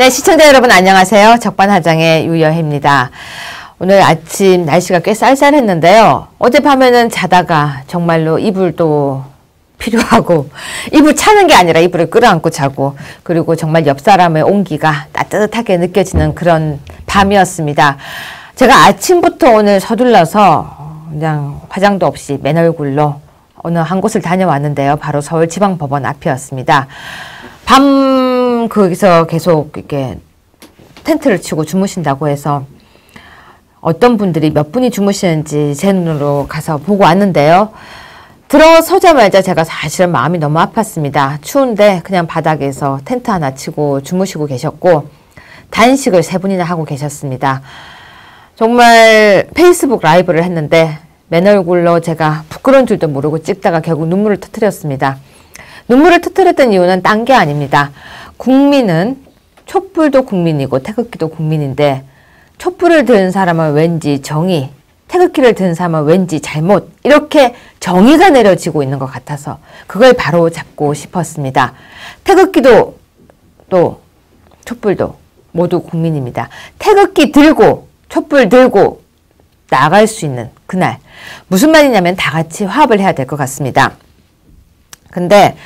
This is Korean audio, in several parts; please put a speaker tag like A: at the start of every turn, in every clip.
A: 네, 시청자 여러분 안녕하세요. 적반하장의 유여혜입니다. 오늘 아침 날씨가 꽤 쌀쌀했는데요. 어젯밤에는 자다가 정말로 이불도 필요하고 이불 차는 게 아니라 이불을 끌어안고 자고, 그리고 정말 옆 사람의 온기가 따뜻하게 느껴지는 그런 밤이었습니다. 제가 아침부터 오늘 서둘러서 그냥 화장도 없이 맨 얼굴로 어느 한 곳을 다녀왔는데요. 바로 서울지방법원 앞이었습니다. 밤 거기서 계속 이렇게 텐트를 치고 주무신다고 해서 어떤 분들이 몇 분이 주무시는지 제 눈으로 가서 보고 왔는데요. 들어서자마자 제가 사실은 마음이 너무 아팠습니다. 추운데 그냥 바닥에서 텐트 하나 치고 주무시고 계셨고, 단식을 3분이나 하고 계셨습니다. 정말 페이스북 라이브를 했는데 맨 얼굴로 제가 부끄러운 줄도 모르고 찍다가 결국 눈물을 터뜨렸습니다. 눈물을 터뜨렸던 이유는 딴 게 아닙니다. 국민은, 촛불도 국민이고 태극기도 국민인데, 촛불을 든 사람은 왠지 정의, 태극기를 든 사람은 왠지 잘못, 이렇게 정의가 내려지고 있는 것 같아서 그걸 바로 잡고 싶었습니다. 태극기도 또 촛불도 모두 국민입니다. 태극기 들고 촛불 들고 나갈 수 있는 그날, 무슨 말이냐면 다 같이 화합을 해야 될 것 같습니다. 근데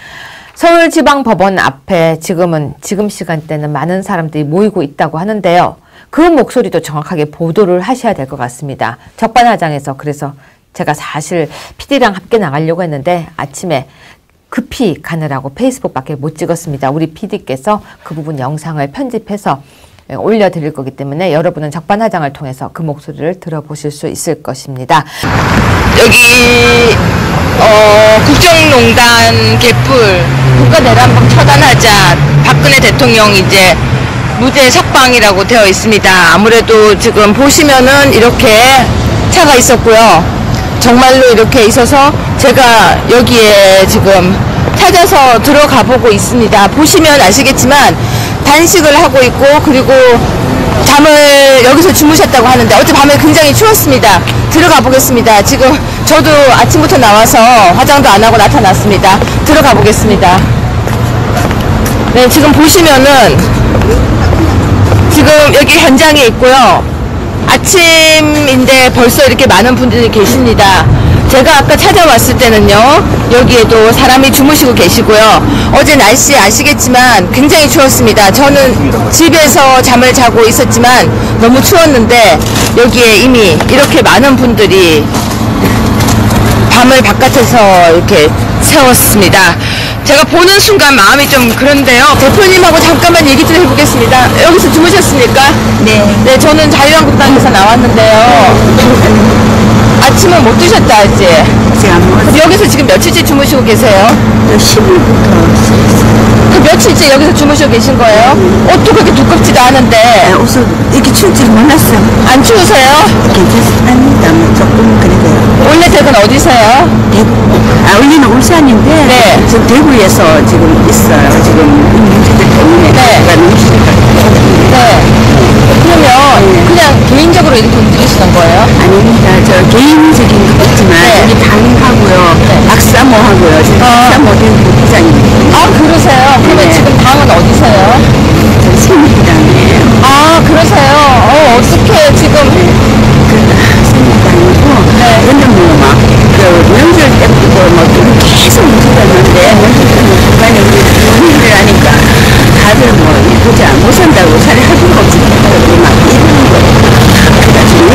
A: 서울지방법원 앞에 지금 시간대는 많은 사람들이 모이고 있다고 하는데요. 그 목소리도 정확하게 보도를 하셔야 될 것 같습니다. 적반하장에서 그래서 제가 사실 PD랑 함께 나가려고 했는데 아침에 급히 가느라고 페이스북밖에 못 찍었습니다. 우리 PD께서 그 부분 영상을 편집해서 올려드릴 거기 때문에 여러분은 적반하장을 통해서 그 목소리를 들어보실 수 있을 것입니다. 여기 국정농단 개뿔 국가내란법 처단하자, 박근혜 대통령 이제 무죄 석방이라고 되어 있습니다. 아무래도 지금 보시면은 이렇게 차가 있었고요. 정말로 이렇게 있어서 제가 여기에 지금 찾아서 들어가 보고 있습니다. 보시면 아시겠지만 단식을 하고 있고, 그리고 잠을 여기서 주무셨다고 하는데 어젯밤에 굉장히 추웠습니다. 들어가 보겠습니다. 지금 저도 아침부터 나와서 화장도 안 하고 나타났습니다. 들어가 보겠습니다. 네, 지금 보시면은 지금 여기 현장에 있고요. 아침인데 벌써 이렇게 많은 분들이 계십니다. 제가 아까 찾아왔을 때는요, 여기에도 사람이 주무시고 계시고요. 어제 날씨 아시겠지만 굉장히 추웠습니다. 저는 집에서 잠을 자고 있었지만 너무 추웠는데 여기에 이미 이렇게 많은 분들이 밤을 바깥에서 이렇게 세웠습니다. 제가 보는 순간 마음이 좀 그런데요. 대표님하고 잠깐만 얘기 좀 해보겠습니다. 여기서 주무셨습니까?
B: 네.
A: 네, 저는 자유한국당에서 나왔는데요. 아침은 못 드셨다 했지?
B: 아직 안 먹었어요.
A: 여기서 지금 며칠째 주무시고 계세요?
B: 10일부터
A: 그 며칠째 여기서 주무시고 계신 거예요? 옷도 그렇게 두껍지도 않은데.
B: 옷을 이렇게 추울 줄 몰랐어요.
A: 안 추우세요?
B: 괜찮습니다. 조금 그래도요.
A: 원래 댁은 어디세요?
B: 대구. 원래는 울산인데
A: 네.
B: 지금 대구에서 지금 있어요. 지금 임명제들 때문에.
A: 네. 네. 그러면 그냥 개인적으로 이렇게 움직이시는 거예요?
B: 아닙니다. 저 개인적인 것 있지만
A: 네.
B: 여기 당하고요.
A: 네.
B: 박사모 하고요. 지금 박사모 대부부장입니다.
A: 아, 그러세요? 그러면
B: 네.
A: 지금 당은 어디세요?
B: 새누리당이에요.
A: 아, 그러세요? 어떻게 지금.
B: 새누리당이고.
A: 네.
B: 근데 명절 때부터 계속 문제였는데 명절 때는 중간에 우리 문의를 하니까 다들 보자 못 산다고 살이 할부가 없으니까 막 이러는 거예요. 그래가지고 왜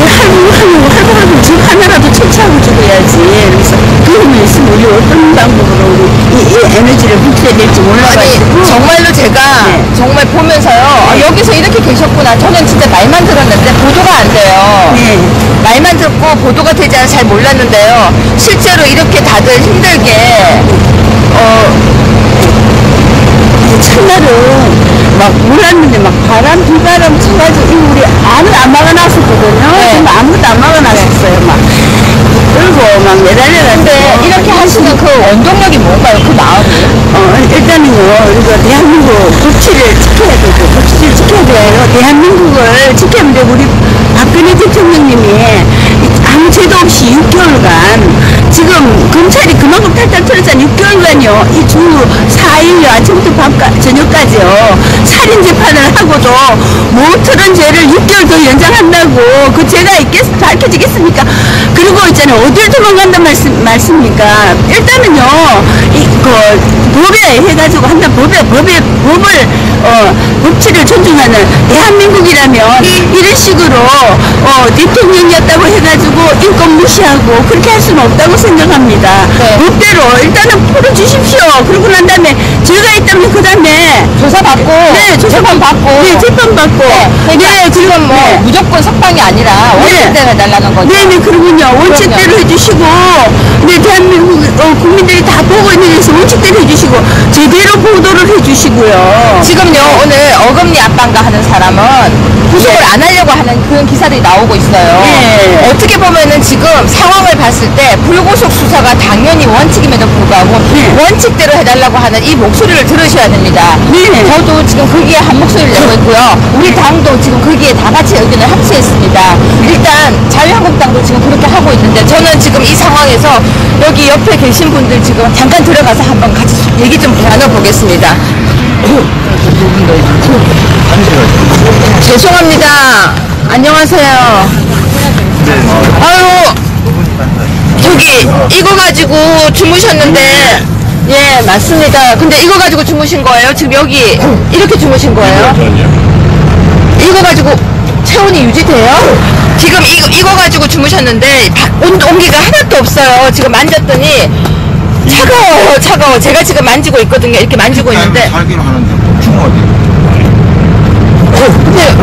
B: 할부 집 하나라도 채취하고 죽어야지. 그래서 그러면 있으면 우리 어떤 방법으로 이 에너지를 분출해야 될지 몰라가지고.
A: 아니, 정말로 제가
B: 네.
A: 정말 보면서요. 아, 여기서 이렇게 계셨구나. 저는 진짜 말만 들었는데 보도가 안 돼요.
B: 네.
A: 말만 듣고 보도가 되지 않아 잘 몰랐는데요. 실제로 이렇게 다들 힘들게
B: 첫날은 막 몰랐는데 막 바람 비바람 쳐가지고 우리 아무도 안 막아놨었거든요.
A: 네.
B: 정말 아무도 안 막아놨었어요. 막 끌고 막 매달려가지고.
A: 근데 이렇게 하시는 그 원동력이 뭔가요? 그 마음이?
B: 일단은요, 우리가 대한민국 법치를 지켜야 되고, 법치를 지켜야 돼요. 대한민국을 지키면 되고, 우리 박근혜 대통령님이 아무 죄도 없이 6개월간 지금 검찰이 그만큼 탈탈 털었잖아요. 6개월간요. 이 주 4일요. 아침부터 저녁까지요. 살인 재판을 하고도 못 틀은 죄를 6개월 더 연장한다고 그 죄가 밝혀지겠습니까? 그리고 있잖아요. 어딜 도망간단 말씀입니까? 일단은요. 법에 해가지고 한다. 법치를 존중하는 대한민국이라면 이런 식으로 대통령이었다고 해가지고 인권 무시하고 그렇게 할 수는 없다고 생각합니다.
A: 네.
B: 법대로 일단은 풀어주십시오. 그러고 난 다음에 죄가 있다면 그 다음에
A: 조사받고.
B: 네,
A: 재판받고.
B: 네, 재판받고.
A: 그러니까 지금 뭐
B: 네.
A: 무조건 석방이 아니라 원칙대로 해달라는 거죠.
B: 네네, 그러군요. 원칙대로 해주시고, 네, 대한민국 국민들이 다 보고 있는 데서 원칙대로 해주시고, 제대로 보도를 해주시고요.
A: 지금요, 오늘 어금니 아빠인가 하는 사람은 구속을 안 하려고 하는 그런 기사들이 나오고 있어요.
B: 네.
A: 어떻게 보면은 지금 상황을 봤을 때 불구속 수사가 당연히 원칙임에도 불구하고
B: 네.
A: 원칙대로 해달라고 하는 이 목소리를 들으셔야 됩니다.
B: 네.
A: 저도 지금 거기에 한 목소리를 내고 있고요. 우리 당도 지금 거기에 다 같이 의견을 합치했습니다. 일단 자유한국당도 지금 그렇게 하고 있는데 저는 지금 이 상황에서 여기 옆에 계신 분들 지금 잠깐 들어가서 한번 같이 얘기 좀 나눠보겠습니다. 죄송합니다. 안녕하세요. 아유, 저기 이거 가지고 주무셨는데 예, 맞습니다. 근데 이거 가지고 주무신 거예요? 지금 여기 이렇게 주무신 거예요? 이거 가지고 체온이 유지돼요? 지금 이거 가지고 주무셨는데 온기가 하나도 없어요. 지금 만졌더니 차가워요, 차가워. 제가 지금 만지고 있거든요. 이렇게 만지고 있는데.
C: 살기로 하는데 뭐 어디?
A: 근데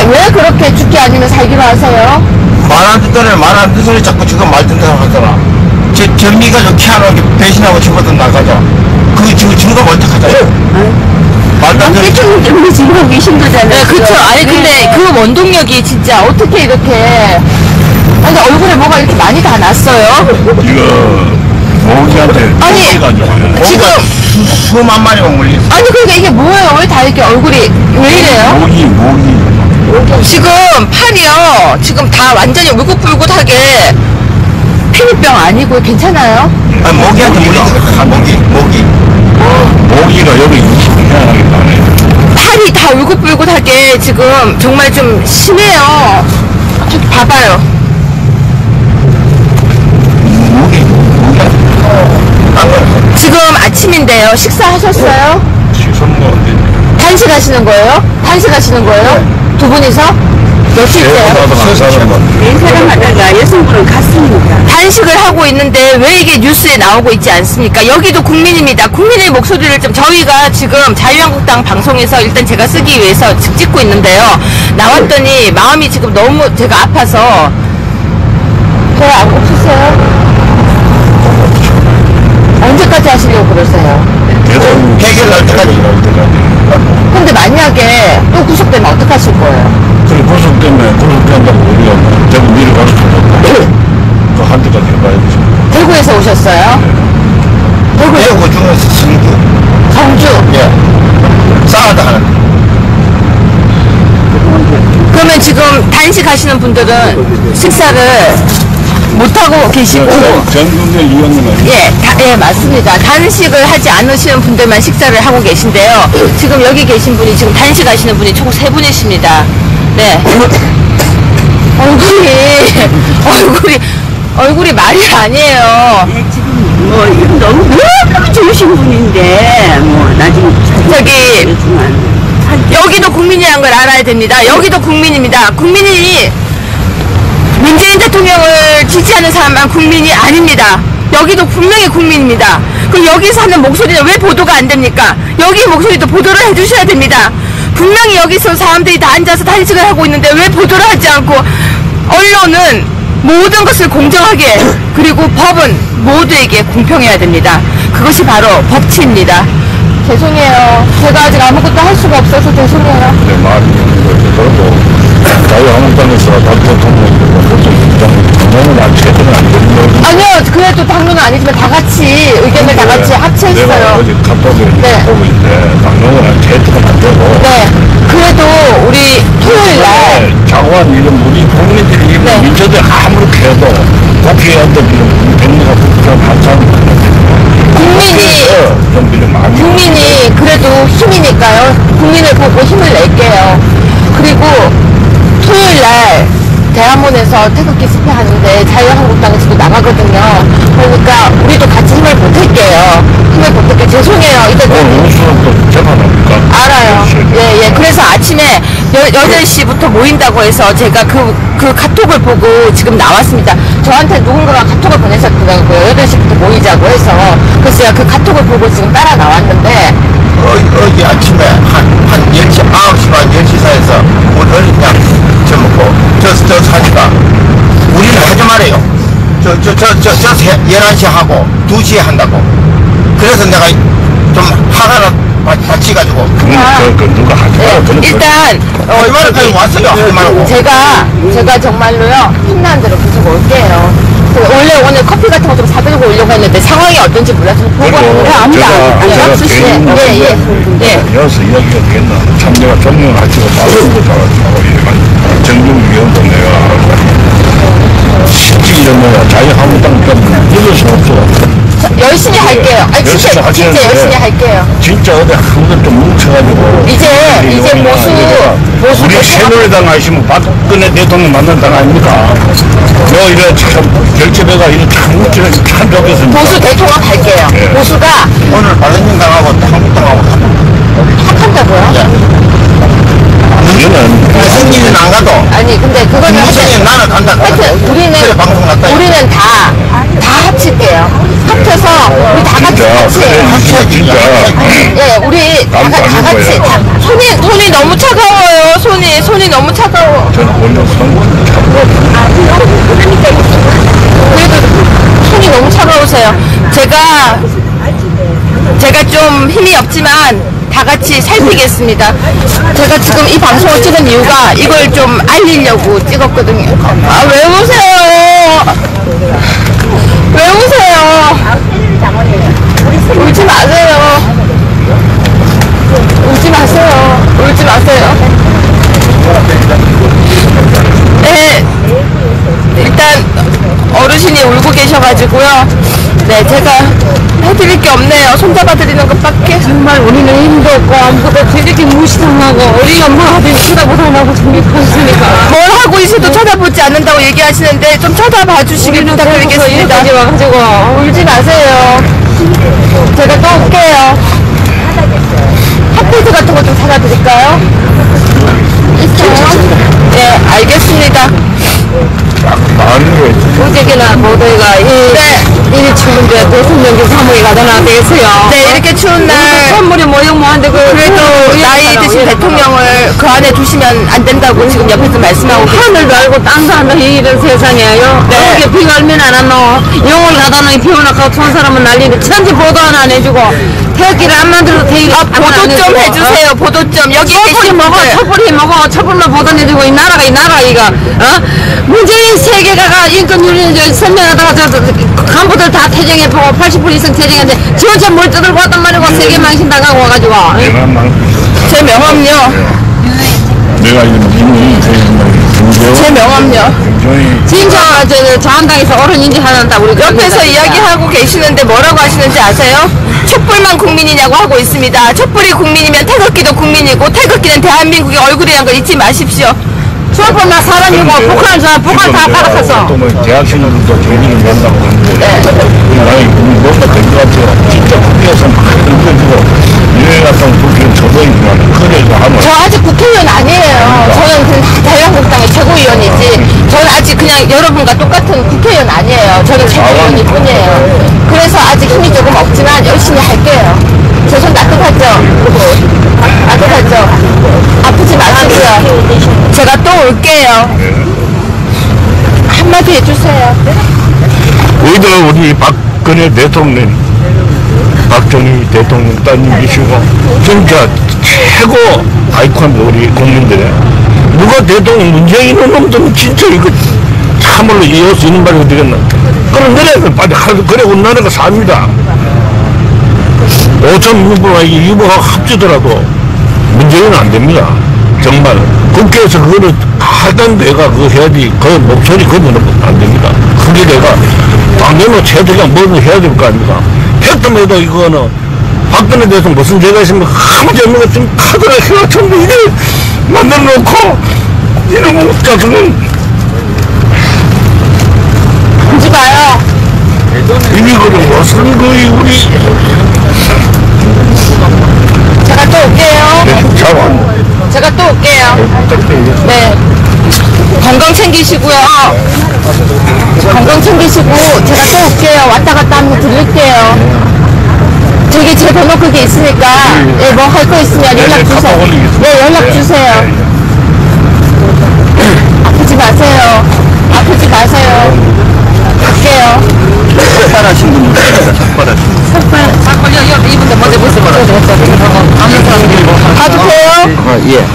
A: 왜 그렇게 죽기 아니면 살기로 하세요?
C: 말 안 듣더니 말 안 듣는 소리 자꾸 지금 말 듣는 사람 하잖아. 제 전미가 저 키아노게 배신하고 집어든 나가자. 그 지금 증거 어떡하자. 말도 안 듣는
B: 대통령 때문에 지금 하고 계신 거잖아요.
A: 네, 그쵸. 아니, 근데 그 원동력이 진짜 어떻게 이렇게. 아니, 얼굴에 뭐가 이렇게 많이 다 났어요?
C: 이거 모기한테
A: 아니, 지금.
C: 수만 마리가 물렸어.
A: 아니, 그러니까 이게 뭐예요? 왜 다 이렇게 얼굴이. 왜 이래요?
C: 모기.
A: 지금 팔이요. 지금 다 완전히 울긋불긋하게. 피부병 아니고 괜찮아요?
C: 아니 모기한테 물렸어. 모기. 모기가 여기 20년 나네.
A: 팔이 다 울긋불긋하게 지금 정말 좀 심해요. 저기 봐봐요.
C: 모기.
A: 지금 아침인데요. 식사하셨어요?
C: 식선거 언제?
A: 단식하시는 거예요? 단식하시는 거예요? 두 분이서? 며칠째요?
B: 인사를 하다가 여성분은 갔습니다.
A: 단식을 하고 있는데 왜 이게 뉴스에 나오고 있지 않습니까? 여기도 국민입니다. 국민의 목소리를 좀 저희가 지금 자유한국당 방송에서 일단 제가 쓰기 위해서 지금 찍고 있는데요. 나왔더니 마음이 지금 너무 제가 아파서 배 안 고프세요? 언제까지 하시려고 그러세요?
C: 해결할 때까지.
A: 근데 만약에 또 구속되면 어떡하실 거예요?
C: 그래 구속된다고 우리가 대구 미리 가르쳐줬고 또 한 대까지 해봐야지.
A: 대구에서 오셨어요?
C: 대구 중에서 성주.
A: 성주?
C: 예. 싸우다 하는.
A: 그러면 지금 단식하시는 분들은 식사를 못하고 계시고
C: 전국의 위원님은
A: 예, 맞습니다. 단식을 하지 않으시는 분들만 식사를 하고 계신데요. 지금 여기 계신 분이 지금 단식하시는 분이 총 3분이십니다. 네. 얼굴이 말이 아니에요.
B: 네, 지금 뭐 이름 너무 좋으신 분인데 뭐 나중에
A: 저기 여기도 국민이란 걸 알아야 됩니다. 여기도 국민입니다. 국민이 문재인 대통령을 지지하는 사람만 국민이 아닙니다. 여기도 분명히 국민입니다. 그럼 여기서 하는 목소리는 왜 보도가 안 됩니까? 여기 목소리도 보도를 해주셔야 됩니다. 분명히 여기서 사람들이 다 앉아서 단식을 하고 있는데 왜 보도를 하지 않고 언론은 모든 것을 공정하게 그리고 법은 모두에게 공평해야 됩니다. 그것이 바로 법치입니다. 죄송해요. 제가 아직 아무것도 할 수가 없어서 죄송해요.
C: 내 말이 그래도 자유한국당에서 대통령이고 당론은 안 제대로 안 되는 거지.
A: 아니요, 그래도 당론은 아니지만 다 같이 의견을 다 같이
C: 내가
A: 합치했어요.
C: 어제 카톡에
A: 네.
C: 보고 있는데 당론은 안 제대로 안 되고.
A: 네. 그래도 우리 토요일 날
C: 장관 이런 우리 국민들이
A: 네.
C: 민주들 아무렇게 해도 국회의원들 이런 백미가
D: 많이.
A: 국민이 그래도 힘이니까요. 국민을 보고 힘을 낼게요. 그리고 토요일 날 대학원에서 태극기 집회하는데 자유한국당에서도 나가거든요. 그러니까 우리도 같이 힘을 보탤게요. 힘을 보탤게요. 죄송해요. 이따
D: 우수는 또 재판합니까?
A: 알아요. 예, 예. 그래서 아침에 8시부터 모인다고 해서 제가 그 카톡을 보고 지금 나왔습니다. 저한테 누군가가 카톡을 보내셨더라고요. 8시부터 모이자고 해서. 그래서 제가 그 카톡을 보고 지금 따라 나왔는데,
C: 어제 아침에 한 10시, 9시 반 10시 사이에서 우리 어린 양 저먹고 저 사니까 우리는 하지 말아요. 저 11시에 하고 2시에 한다고. 그래서 내가 좀 화가 받치가지고
D: 누가 하지 마.
C: 하지
A: 일단,
C: 말아요. 왔어요. 하지 말고.
A: 제가 정말로요, 힘나는 대로 계속 올게요. 원래 오늘 커피 같은 거 좀 사들고 오려고 했는데 상황이 어떤지 몰라서 보고 합니다. 예.
D: 여기서 이야기가 되겠나. 참 내가 존경하시고 말씀도 잘하시고 정중위원도 내가 실직이 뭐야 자유한국당 좀 믿을 수 없어.
A: 열심히 할게요. 아니, 진짜 열심히 할게요.
D: 진짜 어디 한번 좀 뭉쳐가지고
A: 이제 모수
D: 우리 새누리당 아시면 박근혜 대통령 만난당 아닙니까? 이래 참 결집해가 이래 참 뭉치는 참 좋겠습니다.
A: 보수 대통령 갈게요.
D: 예.
A: 보수가
C: 오늘 바른정당하고 한국당하고
A: 합한다고요?
D: 우리는
C: 승리는 안 가도
A: 아니 근데 그거는
C: 무슨 나는 간다.
A: 하여튼
C: 그래 방송 났다.
A: 우리는 다 합칠게요. 합쳐서 우리 다 같이
D: 진짜
A: 예, 우리 다 같이 손이 너무 차가워요. 손이 너무 차가워.
D: 저는 오늘 손 차가워.
A: 그래도 손이 너무 차가우세요. 제가 좀 힘이 없지만 다 같이 살피겠습니다. 제가 지금 이 방송을 찍은 이유가 이걸 좀 알리려고 찍었거든요. 아, 왜 우세요? 왜 우세요? 울지 마세요. 울지 마세요. 울지 마세요. 네. 일단 어르신이 울고 계셔가지고요. 네, 제가 해드릴 게 없네요. 손잡아드리는 것밖에.
B: 정말 우리는 힘도 없고 아무것도 저렇게 무시당하고 우리 엄마 아들 쳐다보도 안 하고 저렇게 있으니까
A: 뭘 하고 있어도 쳐다보지 않는다고 얘기하시는데 좀 쳐다봐 주시길 부탁드리겠습니다.
B: 여기까지 와가지고
A: 울지 마세요. 제가 또 올게요. 핫팩 같은 거 좀 사다 드릴까요? 있어요? 네, 알겠습니다.
B: 어제기나 모두가 이 친구들 대통령께 사무에 가잖아 되겠어요.
A: 네, 이렇게 추운 날
B: 선물이 모형 뭐한데
A: 그래도 나이 드신 대통령을 그 안에 두시면 안 된다고 지금 옆에서 말씀하고 계세요.
B: 하늘도 알고 땅도 안다 이런 세상이에요.
A: 네.
B: 이렇게 비가 얼면 안 왔노. 영월 가다 놓이 비 오나고 촌 사람은 난리인데 천지 보도 하나 안 해주고 태극기를 안 만들어도 태극기
A: 보도 좀 해주세요. 보도 좀. 여기
B: 촛불이
A: 계신
B: 먹어,
A: 분들.
B: 촛불이 먹어, 촛불로 보도내주고 이 나라가 이거 문재인 세계가가 인권윤리 설명하다가 간부들 다 퇴정해보고 80% 이상 퇴정했는데 지 혼자 뭘 뜯을고 왔단 말이고 세계 망신 당하고 와가지고
A: 제 명함요.
D: 내가 이미
A: 제 명함요.
B: 진짜 저 한당에서 어른 인지하는다 우리
A: 옆에서 이야기하고 계시는데 뭐라고 하시는지 아세요? 촛불만 국민이냐고 하고 있습니다. 촛불이 국민이면 태극기도 국민이고 태극기는 대한민국의 얼굴이라는 걸 잊지 마십시오.
B: 촛불 나 사람이고 북한을 좋아 북한 다 받아갔어.
D: 또 대학생들도 조직을 한다고 하는데 아니 뭔가 된것 같아요. 진짜 국회에서 막 흔들리고 유행 같은 국회는 저도이지만 그래서 하면
A: 저 아직 국회의원 아니에요. 저는 그냥 자유한국당의 최고위원이지. 저는 아직 그냥 여러분과 똑같은 국회의원 아니에요. 저는 최고위원일 뿐이에요. 그래서 아직 힘이 조금 없지만 열심히 할게요. 제 손 따뜻하죠? 따뜻하죠? 아프지 마시고요. 제가 또 올게요. 한마디 해주세요.
D: 의도 우리 박근혜 대통령 박정희 대통령 따님이시고 진짜 최고 아이콘 우리 국민들의 누가 대통령 문재인 놈들은 진짜 이거 참으로 이해할 수 있는 말이 되겠나. 그럼 내려서 빨리 그래 우리나라가 삽니다. 5천 유보가 유보가 합치더라도 문재인은 안 됩니다. 정말 국회에서 그거를 하던 내가 그거 해야지 그 목소리 그거는 안 됩니다. 그게 내가 당연히 최대한 뭐를 해야 될 거 아닙니까. 했더라도 이거는 박근혜 대통령 무슨 죄가 있으면 아무지 없는 것 좀 카드라 해가 전부 이래 만들어 놓고 이런 거 자꾸는
A: 하지 마요.
D: 이미 그래 무슨 거의 우리
A: 제가 또 올게요.
D: 자원
A: 제가 또 올게요. 네. 건강 챙기시고요. 건강 챙기시고 제가 또 올게요. 왔다 갔다 하면 들릴게요. 저기 제 번호 그게 있으니까 예, 뭐 할 거 있으면 연락 주세요. 네, 연락 주세요. 아프지 마세요. 아프지 마세요. 갈게요.
C: 삭발하신 분들, 삭발하신
A: 이분들 먼저 보세요. 가도 돼요?
C: 예.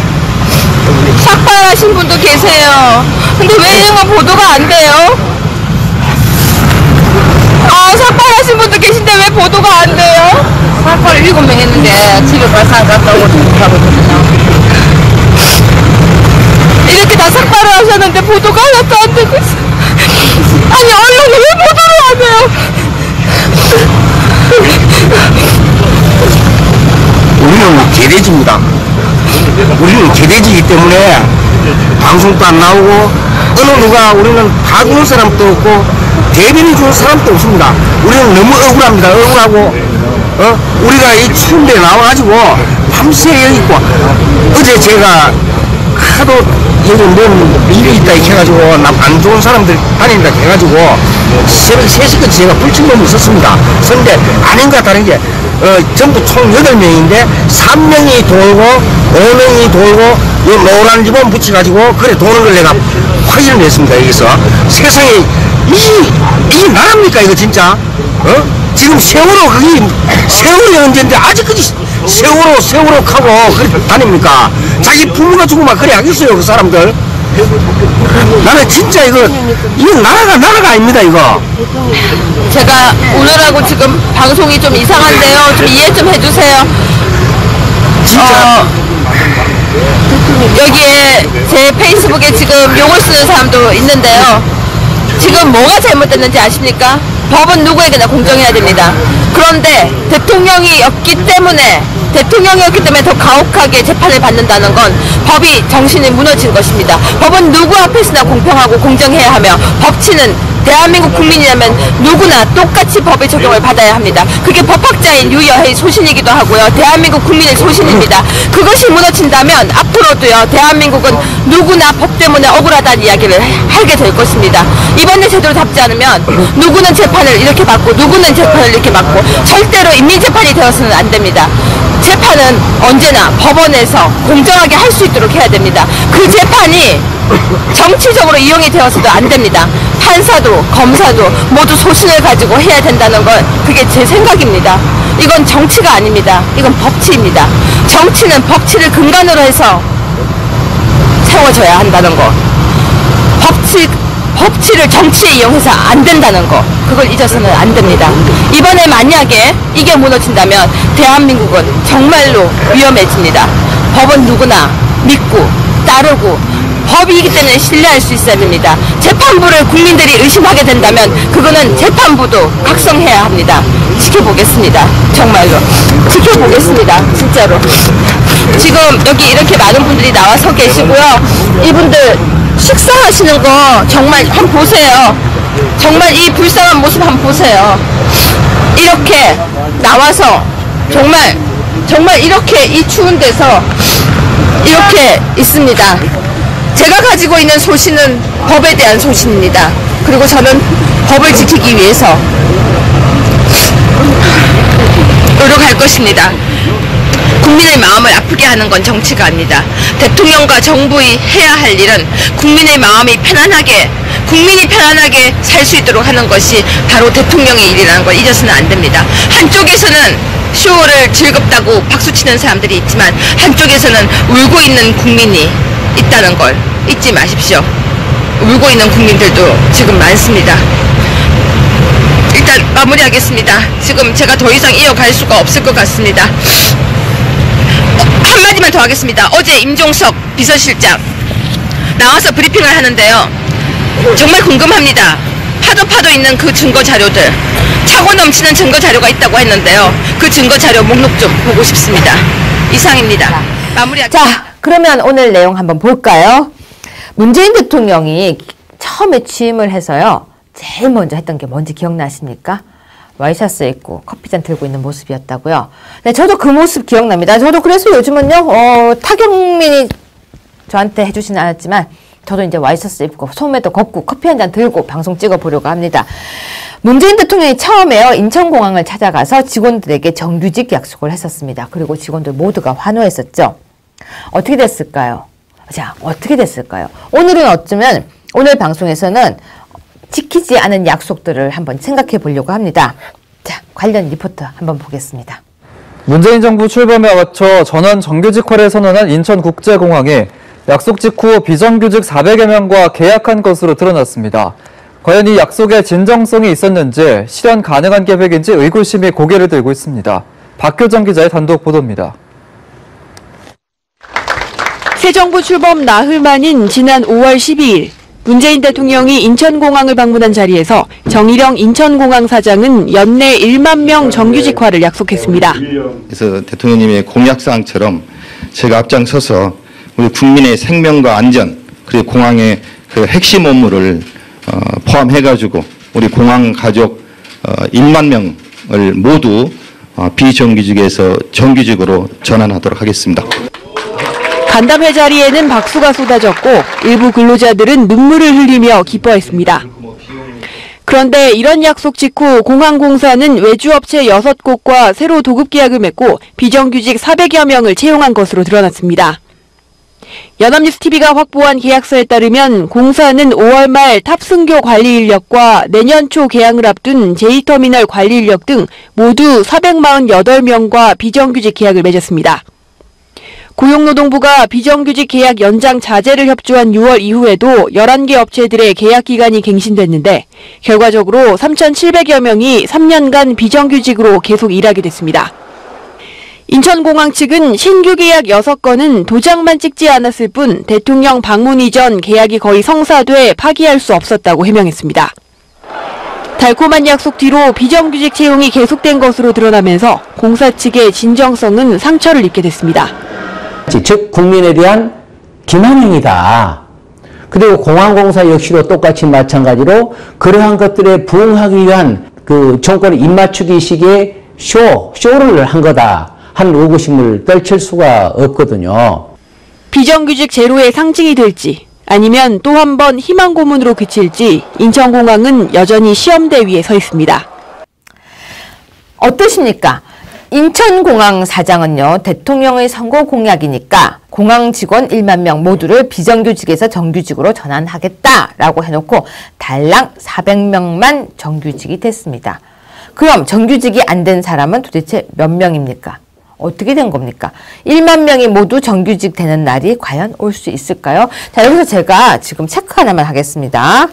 A: 삭발하신 분도 계세요. 근데 왜 이런 거 보도가 안 돼요? 삭발하신 분도 계신데 왜 보도가 안 돼요? 삭발 7명 했는데 집에 발사 갔다 오고 하고 있거든요. 이렇게 다 삭발을 하셨는데 보도가 하나도 안 되고 있어. 아니 언론이 왜 보도를 안 해요?
C: 우리는 개돼지입니다. 우리는 개돼지이기 때문에 방송도 안 나오고 어느 누가 우리는 봐주는 사람도 없고 대변해 주는 사람도 없습니다. 우리는 너무 억울합니다. 억울하고 우리가 이 추운데 나와가지고 밤새 여기 있고 어제 제가 하도 여기 뭔 일이 있다 이렇게 해가지고 안 좋은 사람들 다닌다 해가지고 새벽 3시까지 제가 불침범이 있었습니다. 그런데 아닌가 다른게 전부 총 8명인데 3명이 돌고 5명이 돌고 이 노란 리본 붙여가지고 그래 도는 걸 내가 확인을 했습니다. 여기서 세상에 이게 나랍니까 이거 진짜? 지금 세월호 그게 세월이 언제인데 아직까지 세월호 하고 그래 다닙니까? 자기 부모가 죽으면 그래 하겠어요 그 사람들? 나는 진짜 이거 나라가 아닙니다 이거.
A: 제가 오늘하고 지금 방송이 좀 이상한데요. 좀 이해 좀 해주세요.
C: 진짜
A: 여기에 제 페이스북에 지금 용을 쓰는 사람도 있는데요. 지금 뭐가 잘못됐는지 아십니까? 법은 누구에게나 공정해야 됩니다. 그런데 대통령이었기 때문에 더 가혹하게 재판을 받는다는 건 법이 정신이 무너진 것입니다. 법은 누구 앞에서나 공평하고 공정해야 하며 법치는 대한민국 국민이라면 누구나 똑같이 법의 적용을 받아야 합니다. 그게 법학자인 유여의 소신이기도 하고요. 대한민국 국민의 소신입니다. 그것이 무너진다면 앞으로도요. 대한민국은 누구나 법 때문에 억울하다는 이야기를 하게 될 것입니다. 이번에 제대로 답지 않으면 누구는 재판을 이렇게 받고 누구는 재판을 이렇게 받고 절대로 인민재판이 되어서는 안 됩니다. 재판은 언제나 법원에서 공정하게 할 수 있도록 해야 됩니다. 그 재판이 정치적으로 이용이 되어서도 안 됩니다. 판사도 검사도 모두 소신을 가지고 해야 된다는 건 그게 제 생각입니다. 이건 정치가 아닙니다. 이건 법치입니다. 정치는 법치를 근간으로 해서 세워져야 한다는 거. 법치를 정치에 이용해서 안 된다는 거. 그걸 잊어서는 안 됩니다. 이번에 만약에 이게 무너진다면 대한민국은 정말로 위험해집니다. 법은 누구나 믿고 따르고 법이기 때문에 신뢰할 수 있어야 됩니다. 재판부를 국민들이 의심하게 된다면 그거는 재판부도 각성해야 합니다. 지켜보겠습니다. 정말로 지켜보겠습니다. 진짜로. 지금 여기 이렇게 많은 분들이 나와 서 계시고요. 이분들 식사하시는 거 정말 한번 보세요. 정말 이 불쌍한 모습 한번 보세요. 이렇게 나와서 정말 이렇게 이 추운 데서 이렇게 있습니다. 제가 가지고 있는 소신은 법에 대한 소신입니다. 그리고 저는 법을 지키기 위해서 노력할 것입니다. 국민의 마음을 아프게 하는 건 정치가 아닙니다. 대통령과 정부의 해야 할 일은 국민의 마음이 국민이 편안하게 살 수 있도록 하는 것이 바로 대통령의 일이라는 걸 잊어서는 안 됩니다. 한쪽에서는 쇼를 즐겁다고 박수치는 사람들이 있지만 한쪽에서는 울고 있는 국민이 있다는 걸 잊지 마십시오. 울고 있는 국민들도 지금 많습니다. 일단 마무리하겠습니다. 지금 제가 더 이상 이어갈 수가 없을 것 같습니다. 한마디만 더 하겠습니다. 어제 임종석 비서실장 나와서 브리핑을 하는데요. 정말 궁금합니다.
E: 파도 있는 그 증거 자료들, 차고 넘치는 증거 자료가 있다고 했는데요. 그 증거 자료 목록 좀 보고 싶습니다. 이상입니다. 마무리할게요.
A: 자, 그러면 오늘 내용 한번 볼까요? 문재인 대통령이 처음에 취임을 해서요, 제일 먼저 했던 게 뭔지 기억나십니까? 와이셔츠 입고 커피잔 들고 있는 모습이었다고요. 네, 저도 그 모습 기억납니다. 저도 그래서 요즘은요, 타경민이 저한테 해주지는 않았지만, 저도 이제 와이셔츠 입고 소매도 걷고 커피 한 잔 들고 방송 찍어보려고 합니다. 문재인 대통령이 처음에요, 인천공항을 찾아가서 직원들에게 정규직 약속을 했었습니다. 그리고 직원들 모두가 환호했었죠. 어떻게 됐을까요? 자, 어떻게 됐을까요? 오늘은 어쩌면, 오늘 방송에서는 지키지 않은 약속들을 한번 생각해 보려고 합니다. 자, 관련 리포트 한번 보겠습니다.
F: 문재인 정부 출범에 맞춰 전원 정규직화를 선언한 인천국제공항에 약속 직후 비정규직 400여 명과 계약한 것으로 드러났습니다. 과연 이 약속에 진정성이 있었는지, 실현 가능한 계획인지 의구심이 고개를 들고 있습니다. 박효정 기자의 단독 보도입니다.
G: 새 정부 출범 나흘 만인 지난 5월 12일 문재인 대통령이 인천공항을 방문한 자리에서 정일영 인천공항 사장은 연내 1만 명 정규직화를 약속했습니다.
H: 그래서 대통령님의 공약사항처럼 제가 앞장서서 우리 국민의 생명과 안전, 그리고 공항의 그 핵심 업무를 포함해가지고 우리 공항 가족 1만 명을 모두 비정규직에서 정규직으로 전환하도록 하겠습니다.
G: 간담회 자리에는 박수가 쏟아졌고 일부 근로자들은 눈물을 흘리며 기뻐했습니다. 그런데 이런 약속 직후 공항공사는 외주업체 6곳과 새로 도급 계약을 맺고 비정규직 400여 명을 채용한 것으로 드러났습니다. 연합뉴스TV가 확보한 계약서에 따르면 공사는 5월 말 탑승교 관리 인력과 내년 초 개항을 앞둔 제2터미널 관리 인력 등 모두 448명과 비정규직 계약을 맺었습니다. 고용노동부가 비정규직 계약 연장 자제를 협조한 6월 이후에도 11개 업체들의 계약 기간이 갱신됐는데 결과적으로 3,700여 명이 3년간 비정규직으로 계속 일하게 됐습니다. 인천공항 측은 신규 계약 6건은 도장만 찍지 않았을 뿐 대통령 방문 이전 계약이 거의 성사돼 파기할 수 없었다고 해명했습니다. 달콤한 약속 뒤로 비정규직 채용이 계속된 것으로 드러나면서 공사 측의 진정성은 상처를 입게 됐습니다.
I: 즉 국민에 대한 기만행위다. 그리고 공항공사 역시도 똑같이 마찬가지로 그러한 것들에 부응하기 위한 그 정권의 입맞추기식의 쇼를 한 거다. 한 의구심을 떨칠 수가 없거든요.
G: 비정규직 제로의 상징이 될지 아니면 또 한 번 희망 고문으로 그칠지 인천공항은 여전히 시험대 위에 서 있습니다.
A: 어떠십니까? 인천공항 사장은요, 대통령의 선거 공약이니까 공항 직원 1만 명 모두를 비정규직에서 정규직으로 전환하겠다라고 해놓고 달랑 400명만 정규직이 됐습니다. 그럼 정규직이 안 된 사람은 도대체 몇 명입니까? 어떻게 된 겁니까? 1만 명이 모두 정규직 되는 날이 과연 올 수 있을까요? 자, 여기서 제가 지금 체크 하나만 하겠습니다.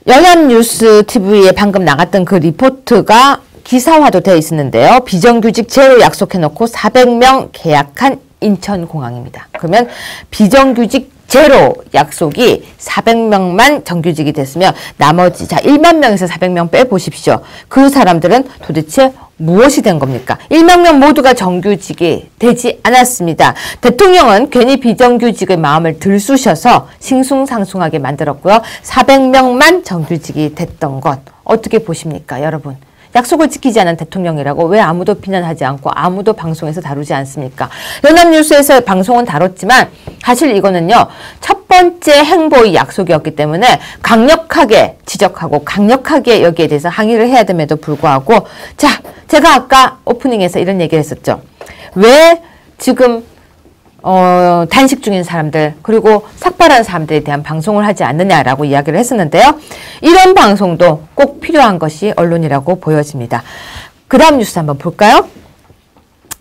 A: 연합뉴스TV에 방금 나갔던 그 리포트가 기사화도 되어 있었는데요. 비정규직 제로 약속해놓고 400명 계약한 인천공항입니다. 그러면 비정규직 제로 약속이 400명만 정규직이 됐으면 나머지, 자, 1만 명에서 400명 빼보십시오. 그 사람들은 도대체 무엇이 된 겁니까? 1만 명 모두가 정규직이 되지 않았습니다. 대통령은 괜히 비정규직의 마음을 들쑤셔서 싱숭상숭하게 만들었고요. 400명만 정규직이 됐던 것 어떻게 보십니까, 여러분? 약속을 지키지 않은 대통령이라고 왜 아무도 비난하지 않고 아무도 방송에서 다루지 않습니까? 연합뉴스에서 방송은 다뤘지만 사실 이거는요, 첫 번째 행보의 약속이었기 때문에 강력하게 지적하고 강력하게 여기에 대해서 항의를 해야 됨에도 불구하고, 자, 제가 아까 오프닝에서 이런 얘기를 했었죠. 왜 지금 단식 중인 사람들, 그리고 삭발한 사람들에 대한 방송을 하지 않느냐라고 이야기를 했었는데요. 이런 방송도 꼭 필요한 것이 언론이라고 보여집니다. 그 다음 뉴스 한번 볼까요?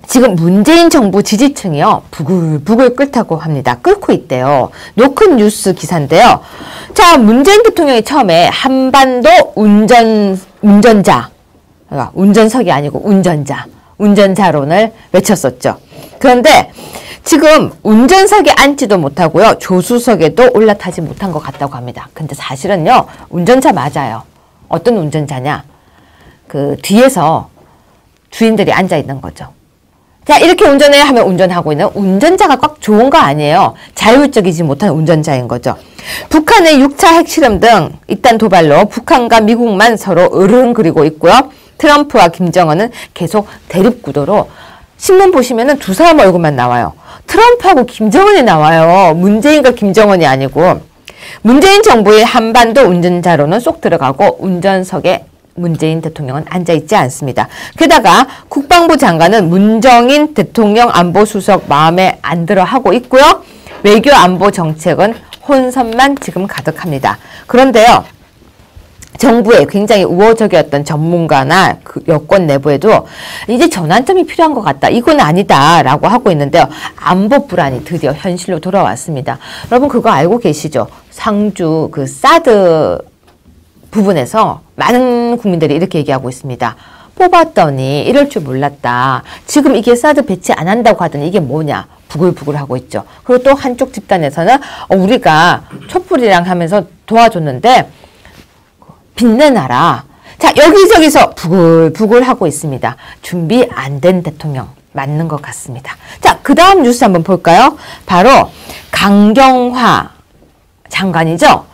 A: 지금 문재인 정부 지지층이요, 부글부글 끓다고 합니다. 끓고 있대요. 노큰 뉴스 기사인데요. 자, 문재인 대통령이 처음에 한반도 운전자, 그러니까 운전석이 아니고 운전자론을 외쳤었죠. 그런데 지금 운전석에 앉지도 못하고요, 조수석에도 올라타지 못한 것 같다고 합니다. 근데 사실은요, 운전자 맞아요. 어떤 운전자냐? 그 뒤에서 주인들이 앉아 있는 거죠. 자, 이렇게 운전해 하면 운전하고 있는 운전자가 꽉 좋은 거 아니에요. 자율적이지 못한 운전자인 거죠. 북한의 6차 핵실험 등 이딴 도발로 북한과 미국만 서로 으르렁거리고 있고요. 트럼프와 김정은은 계속 대립구도로 신문 보시면은 두 사람 얼굴만 나와요. 트럼프하고 김정은이 나와요. 문재인과 김정은이 아니고. 문재인 정부의 한반도 운전자로는 쏙 들어가고 운전석에 문재인 대통령은 앉아있지 않습니다. 게다가 국방부 장관은 문정인 대통령 안보수석 마음에 안 들어 하고 있고요. 외교 안보 정책은 혼선만 지금 가득합니다. 그런데요. 정부에 굉장히 우호적이었던 전문가나 그 여권 내부에도 이제 전환점이 필요한 것 같다. 이건 아니다 라고 하고 있는데요. 안보 불안이 드디어 현실로 돌아왔습니다. 여러분 그거 알고 계시죠? 상주 그 사드 부분에서 많은 국민들이 이렇게 얘기하고 있습니다. 뽑았더니 이럴 줄 몰랐다. 지금 이게 사드 배치 안 한다고 하더니 이게 뭐냐. 부글부글 하고 있죠. 그리고 또 한쪽 집단에서는 우리가 촛불이랑 하면서 도와줬는데 빛내놔라. 자, 여기저기서 부글부글 하고 있습니다. 준비 안 된 대통령 맞는 것 같습니다. 자, 그 다음 뉴스 한번 볼까요? 바로 강경화 장관이죠.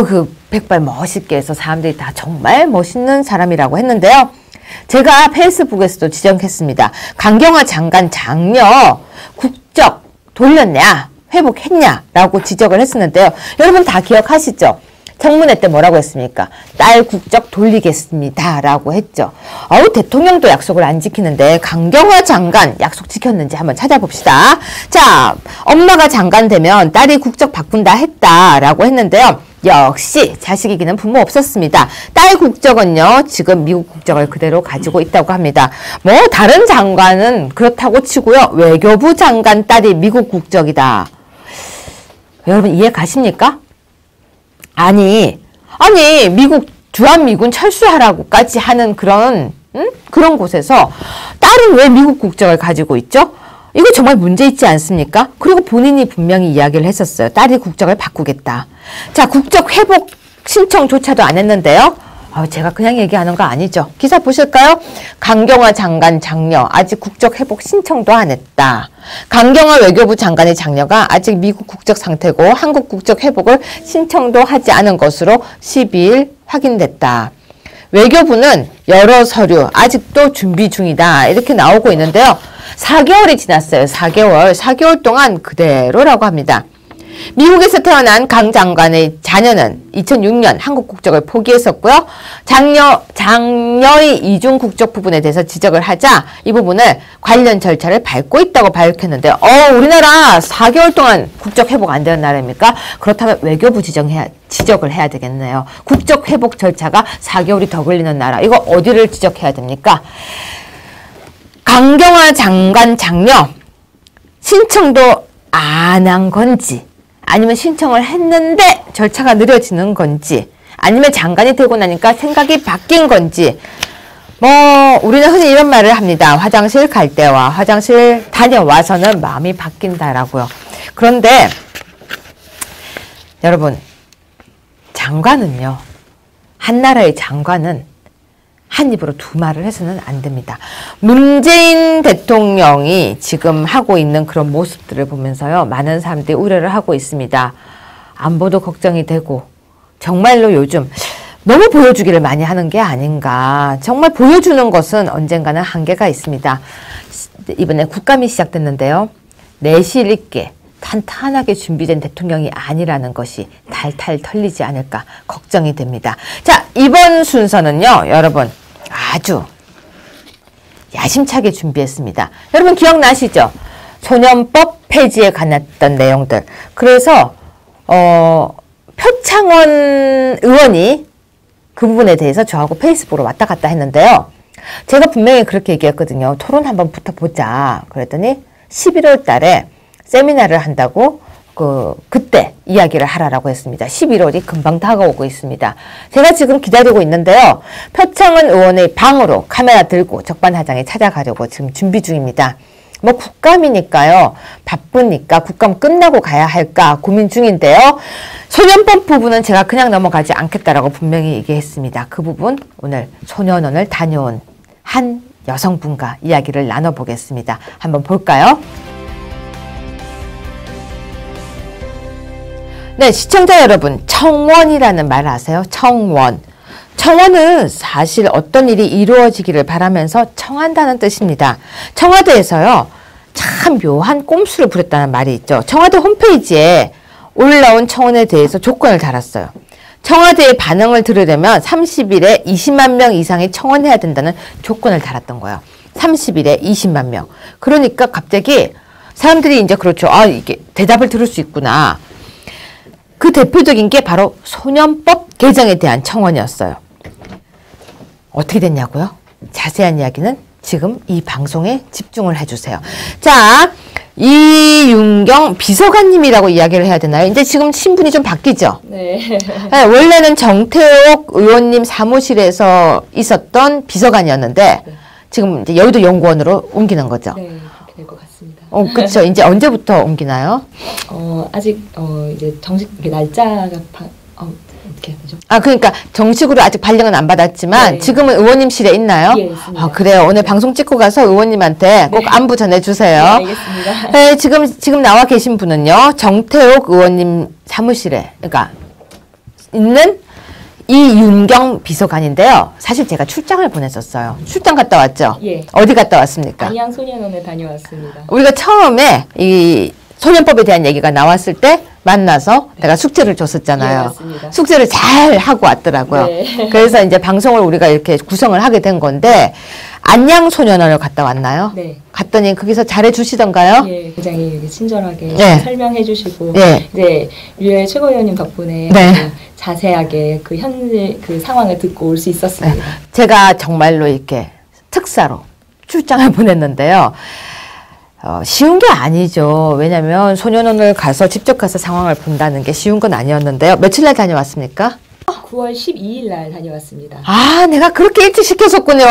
A: 그 백발 멋있게 해서 사람들이 다 정말 멋있는 사람이라고 했는데요. 제가 페이스북에서도 지적했습니다. 강경화 장관 장녀 국적 돌렸냐 회복했냐 라고 지적을 했었는데요. 여러분 다 기억하시죠? 청문회 때 뭐라고 했습니까? 딸 국적 돌리겠습니다 라고 했죠. 대통령도 약속을 안 지키는데 강경화 장관 약속 지켰는지 한번 찾아봅시다. 자, 엄마가 장관 되면 딸이 국적 바꾼다 했다라고 했는데요. 역시 자식 이기는 부모 없었습니다. 딸 국적은요, 지금 미국 국적을 그대로 가지고 있다고 합니다. 뭐 다른 장관은 그렇다고 치고요. 외교부 장관 딸이 미국 국적이다. 여러분 이해 가십니까? 아니 미국 주한미군 철수하라고까지 하는 그런 곳에서 딸은 왜 미국 국적을 가지고 있죠? 이거 정말 문제 있지 않습니까? 그리고 본인이 분명히 이야기를 했었어요. 딸이 국적을 바꾸겠다. 자, 국적 회복 신청조차도 안 했는데요. 제가 그냥 얘기하는 거 아니죠. 기사 보실까요? 강경화 장관 장녀 아직 국적 회복 신청도 안 했다. 강경화 외교부 장관의 장녀가 아직 미국 국적 상태고 한국 국적 회복을 신청도 하지 않은 것으로 12일 확인됐다. 외교부는 여러 서류 아직도 준비 중이다. 이렇게 나오고 있는데요. 4개월이 지났어요. 4개월 동안 그대로라고 합니다. 미국에서 태어난 강 장관의 자녀는 2006년 한국 국적을 포기했었고요. 장녀의 이중 국적 부분에 대해서 지적을 하자 이 부분을 관련 절차를 밟고 있다고 밝혔는데요. 우리나라 4개월 동안 국적 회복 안 되는 나라입니까? 그렇다면 외교부 지적을 해야 되겠네요. 국적 회복 절차가 4개월이 더 걸리는 나라. 이거 어디를 지적해야 됩니까? 강경화 장관 장녀 신청도 안 한 건지 아니면 신청을 했는데 절차가 느려지는 건지 아니면 장관이 되고 나니까 생각이 바뀐 건지 우리는 흔히 이런 말을 합니다. 화장실 갈 때와 화장실 다녀와서는 마음이 바뀐다라고요. 그런데 여러분 장관은요. 한 나라의 장관은 한 입으로 두 말을 해서는 안 됩니다. 문재인 대통령이 지금 하고 있는 그런 모습들을 보면서요. 많은 사람들이 우려를 하고 있습니다. 안보도 걱정이 되고 정말로 요즘 너무 보여주기를 많이 하는 게 아닌가. 정말 보여주는 것은 언젠가는 한계가 있습니다. 이번에 국감이 시작됐는데요. 내실 있게 탄탄하게 준비된 대통령이 아니라는 것이 탈탈 털리지 않을까 걱정이 됩니다. 자, 이번 순서는요. 여러분 아주 야심차게 준비했습니다. 여러분 기억나시죠? 소년법 폐지에 관했던 내용들. 그래서 표창원 의원이 그 부분에 대해서 저하고 페이스북으로 왔다 갔다 했는데요. 제가 분명히 그렇게 얘기했거든요. 토론 한번 붙어보자. 그랬더니 11월 달에 세미나를 한다고 그때 이야기를 하라라고 했습니다. 11월이 금방 다가오고 있습니다. 제가 지금 기다리고 있는데요. 표창원 의원의 방으로 카메라 들고 적반하장에 찾아가려고 지금 준비 중입니다. 뭐 국감이니까요. 바쁘니까 국감 끝나고 가야 할까 고민 중인데요. 소년법 부분은 제가 그냥 넘어가지 않겠다라고 분명히 얘기했습니다. 그 부분 오늘 소년원을 다녀온 한 여성분과 이야기를 나눠보겠습니다. 한번 볼까요? 네, 시청자 여러분, 청원이라는 말 아세요? 청원. 청원은 사실 어떤 일이 이루어지기를 바라면서 청한다는 뜻입니다. 청와대에서요, 참 묘한 꼼수를 부렸다는 말이 있죠. 청와대 홈페이지에 올라온 청원에 대해서 조건을 달았어요. 청와대의 반응을 들으려면 30일에 20만 명 이상이 청원해야 된다는 조건을 달았던 거예요. 30일에 20만 명. 그러니까 갑자기 사람들이 이제 그렇죠. 아, 이게 대답을 들을 수 있구나. 그 대표적인 게 바로 소년법 개정에 대한 청원이었어요. 어떻게 됐냐고요? 자세한 이야기는 지금 이 방송에 집중을 해주세요. 자, 이윤경 비서관님이라고 이야기를 해야 되나요? 이제 지금 신분이 좀 바뀌죠?
J: 네.
A: 네, 원래는 정태옥 의원님 사무실에서 있었던 비서관이었는데
J: 네.
A: 지금 이제 여의도 연구원으로 옮기는 거죠?
J: 네, 그렇게 될 것 같습니다.
A: 그렇죠. 이제 언제부터 옮기나요?
J: 아직 이제 정식 날짜가 어떻게 해야 되죠?
A: 아, 그러니까 정식으로 아직 발령은 안 받았지만
J: 네.
A: 지금은 의원님실에 있나요?
J: 예, 있습니다.
A: 아, 그래요. 오늘 방송 찍고 가서 의원님한테 꼭 안부 전해주세요.
J: 네, 알겠습니다.
A: 네, 지금 나와 계신 분은요, 정태옥 의원님 사무실에, 그러니까 있는 이윤경 비서관인데요. 사실 제가 출장을 보냈었어요. 출장 갔다 왔죠?
J: 예.
A: 어디 갔다 왔습니까?
J: 안양소년원에 다녀왔습니다.
A: 우리가 처음에 이 소년법에 대한 얘기가 나왔을 때 만나서 내가 숙제를 줬었잖아요.
J: 예, 맞습니다.
A: 숙제를 잘 하고 왔더라고요.
J: 네.
A: 그래서 이제 방송을 우리가 이렇게 구성을 하게 된 건데, 안양소년원을 갔다 왔나요?
J: 네.
A: 갔더니 거기서 잘해주시던가요?
J: 예, 굉장히 이렇게 친절하게
A: 네.
J: 설명해 주시고,
A: 네.
J: 이제 유해 최고위원님 덕분에
A: 네.
J: 그 자세하게 그 현재 그 상황을 듣고 올 수 있었습니다.
A: 제가 정말로 이렇게 특사로 출장을 보냈는데요. 쉬운 게 아니죠. 왜냐면 소년원을 가서 직접 가서 상황을 본다는 게 쉬운 건 아니었는데요. 며칠 날 다녀왔습니까?
J: 9월 12일 날 다녀왔습니다.
A: 아, 내가 그렇게 일찍 시켰었군요.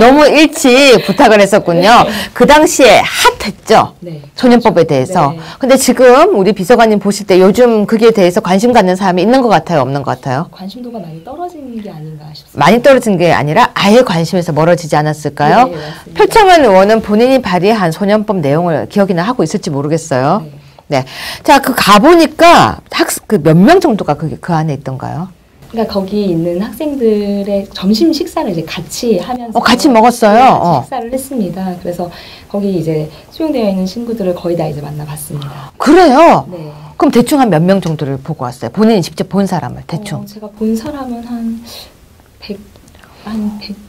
A: 너무 일찍 부탁을 했었군요. 그 당시에 핫했죠.
J: 네.
A: 소년법에 대해서.
J: 네.
A: 근데 지금 우리 비서관님 보실 때 요즘 그게 대해서 관심 갖는 사람이 있는 것 같아요? 없는 것 같아요?
J: 관심도가 많이 떨어진 게 아닌가 싶습니다.
A: 많이 떨어진 게 아니라 아예 관심에서 멀어지지 않았을까요?
J: 네, 맞습니다.
A: 표창원 의원은 본인이 발의한 소년법 내용을 기억이나 하고 있을지 모르겠어요.
J: 네.
A: 네. 자, 가보니까 몇 명 정도가 그 안에 있던가요?
J: 그러니까 거기 있는 학생들의 점심 식사를 이제 같이 하면서
A: 같이 먹었어요?
J: 네, 같이 식사를 했습니다. 그래서 거기 이제 수용되어 있는 친구들을 거의 다 이제 만나봤습니다.
A: 그래요?
J: 네.
A: 그럼 대충 한 몇 명 정도를 보고 왔어요? 본인이 직접 본 사람을 대충.
J: 제가 본 사람은 한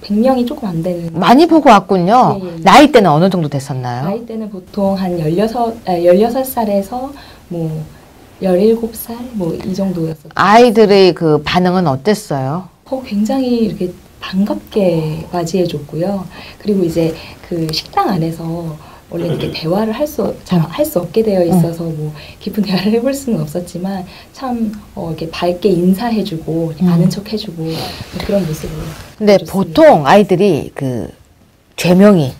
J: 100명이 조금 안 되는.
A: 많이 보고 왔군요.
J: 예, 예.
A: 나이대는 어느 정도 됐었나요?
J: 나이대는 보통 한 16살에서 뭐 17살 뭐 이 정도였었죠.
A: 아이들의 그 반응은 어땠어요?
J: 굉장히 이렇게 반갑게 맞이해줬고요. 그리고 이제 그 식당 안에서 원래 이렇게 대화를 잘 할 수 없게 되어 있어서 뭐 깊은 대화를 해볼 수는 없었지만 참 이렇게 밝게 인사해주고 이렇게 아는 척해주고 뭐 그런 모습을.
A: 근데
J: 보여줬습니다.
A: 보통 아이들이 그 죄명이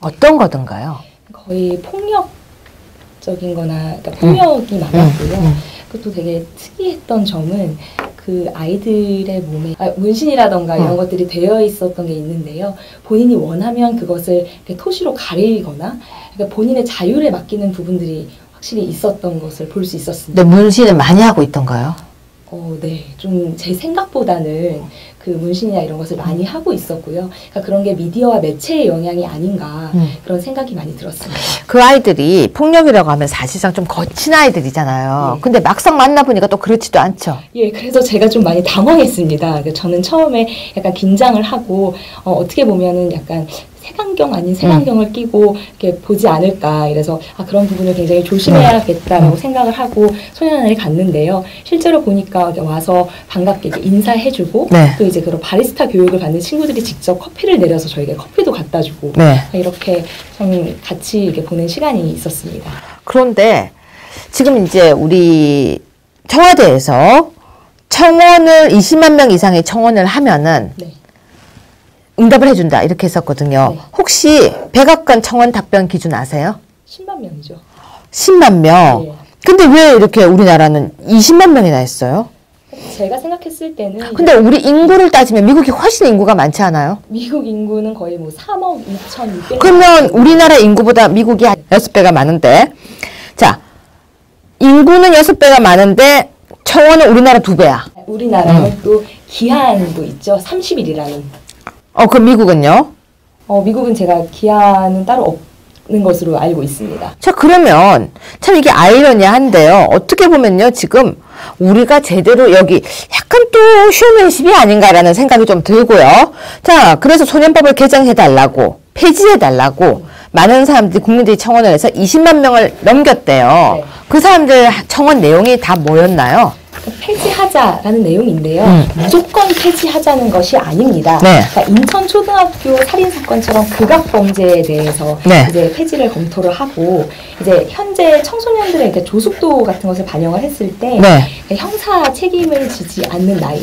A: 어떤 거든가요?
J: 거의 폭력적인 거나 그러니까 폭력이 많았고요. 그것도 되게 특이했던 점은 그 아이들의 몸에 문신이라던가 이런 것들이 되어 있었던 게 있는데요. 본인이 원하면 그것을 이렇게 토시로 가리거나 그러니까 본인의 자율에 맡기는 부분들이 확실히 있었던 것을 볼 수 있었습니다.
A: 근데 문신을 많이 하고 있던가요?
J: 네. 좀 제 생각보다는 그 문신이나 이런 것을 많이 하고 있었고요. 그러니까 그런 게 미디어와 매체의 영향이 아닌가 그런 생각이 많이 들었습니다.
A: 그 아이들이 폭력이라고 하면 사실상 좀 거친 아이들이잖아요.
J: 네.
A: 근데 막상 만나보니까 또 그렇지도 않죠.
J: 예, 그래서 제가 좀 많이 당황했습니다. 저는 처음에 약간 긴장을 하고 어떻게 보면은 약간 색안경 아닌 색안경을 끼고 이렇게 보지 않을까. 이래서 그런 부분을 굉장히 조심해야겠다라고 생각을 하고 소년원에 갔는데요. 실제로 보니까 와서 반갑게 이렇게 인사해주고
A: 네.
J: 또 이제 그런 바리스타 교육을 받는 친구들이 직접 커피를 내려서 저에게 커피도 갖다 주고
A: 네.
J: 이렇게 좀 같이 이렇게 보낸 시간이 있었습니다.
A: 그런데 지금 이제 우리 청와대에서 청원을 20만 명 이상의 청원을 하면은
J: 네.
A: 응답을 해준다 이렇게 했었거든요.
J: 네.
A: 혹시 백악관 청원 답변 기준 아세요?
J: 10만 명이죠.
A: 10만 명.
J: 네.
A: 근데 왜 이렇게 우리나라는 20만 명이나 했어요?
J: 제가 생각했을 때는
A: 근데 우리 인구를 따지면 미국이 훨씬 인구가 많지 않아요?
J: 미국 인구는 거의 뭐 3억 2,600만.
A: 그러면 우리나라 인구보다 미국이 한 6배가 많은데, 자, 인구는 6배가 많은데 청원은 우리나라 2배야.
J: 우리나라는 또 기한도 있죠. 30일이라는.
A: 그럼 미국은요?
J: 미국은 제가 기한은 따로 없는 것으로 알고 있습니다.
A: 자, 그러면 참 이게 아이러니한데요. 어떻게 보면요, 지금 우리가 제대로 여기 약간 또 쇼맨십이 아닌가라는 생각이 좀 들고요. 자, 그래서 소년법을 개정해달라고, 폐지해달라고 많은 사람들이, 국민들이 청원을 해서 20만 명을 넘겼대요.
J: 네.
A: 그 사람들 청원 내용이 다 뭐였나요?
J: 폐지하자라는 내용인데요. 무조건 폐지하자는 것이 아닙니다.
A: 네.
J: 그러니까 인천초등학교 살인사건처럼 극악범죄에 대해서
A: 네.
J: 이제 폐지를 검토를 하고, 이제 현재 청소년들의 이렇게 조숙도 같은 것을 반영을 했을 때
A: 네.
J: 형사 책임을 지지 않는 나이,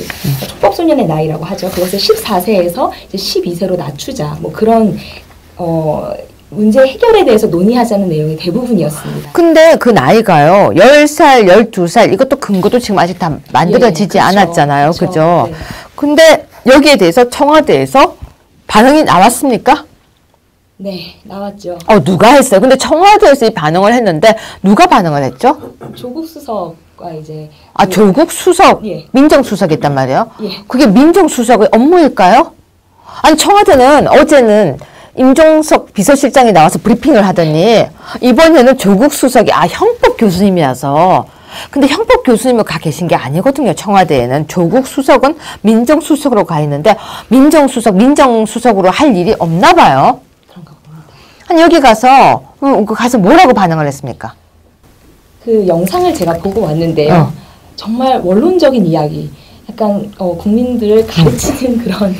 J: 촉법소년의 나이라고 하죠. 그것을 14세에서 이제 12세로 낮추자. 뭐 그런 문제 해결에 대해서 논의하자는 내용이 대부분이었습니다.
A: 근데 그 나이가요, 10살, 12살, 이것도 근거도 지금 아직 다 만들어지지
J: 예, 그렇죠.
A: 않았잖아요.
J: 그렇죠.
A: 그죠?
J: 네.
A: 근데 여기에 대해서 청와대에서 반응이 나왔습니까?
J: 네, 나왔죠.
A: 누가 했어요? 근데 청와대에서 이 반응을 했는데, 누가 반응을 했죠?
J: 조국 수석과 이제
A: 조국 수석,
J: 예.
A: 민정수석이 있단 말이에요?
J: 예.
A: 그게 민정수석의 업무일까요? 아니, 청와대는 어제는 임종석 비서실장이 나와서 브리핑을 하더니 이번에는 조국 수석이 형법 교수님이라서, 근데 형법 교수님을 가 계신 게 아니거든요. 청와대에는 조국 수석은 민정수석으로 가 있는데 민정수석으로 할 일이 없나 봐요.
J: 그런가 봅니다.
A: 아니, 여기 가서 뭐라고 반응을 했습니까?
J: 그 영상을 제가 보고 왔는데요. 정말 원론적인 이야기, 약간 국민들을 가르치는 그런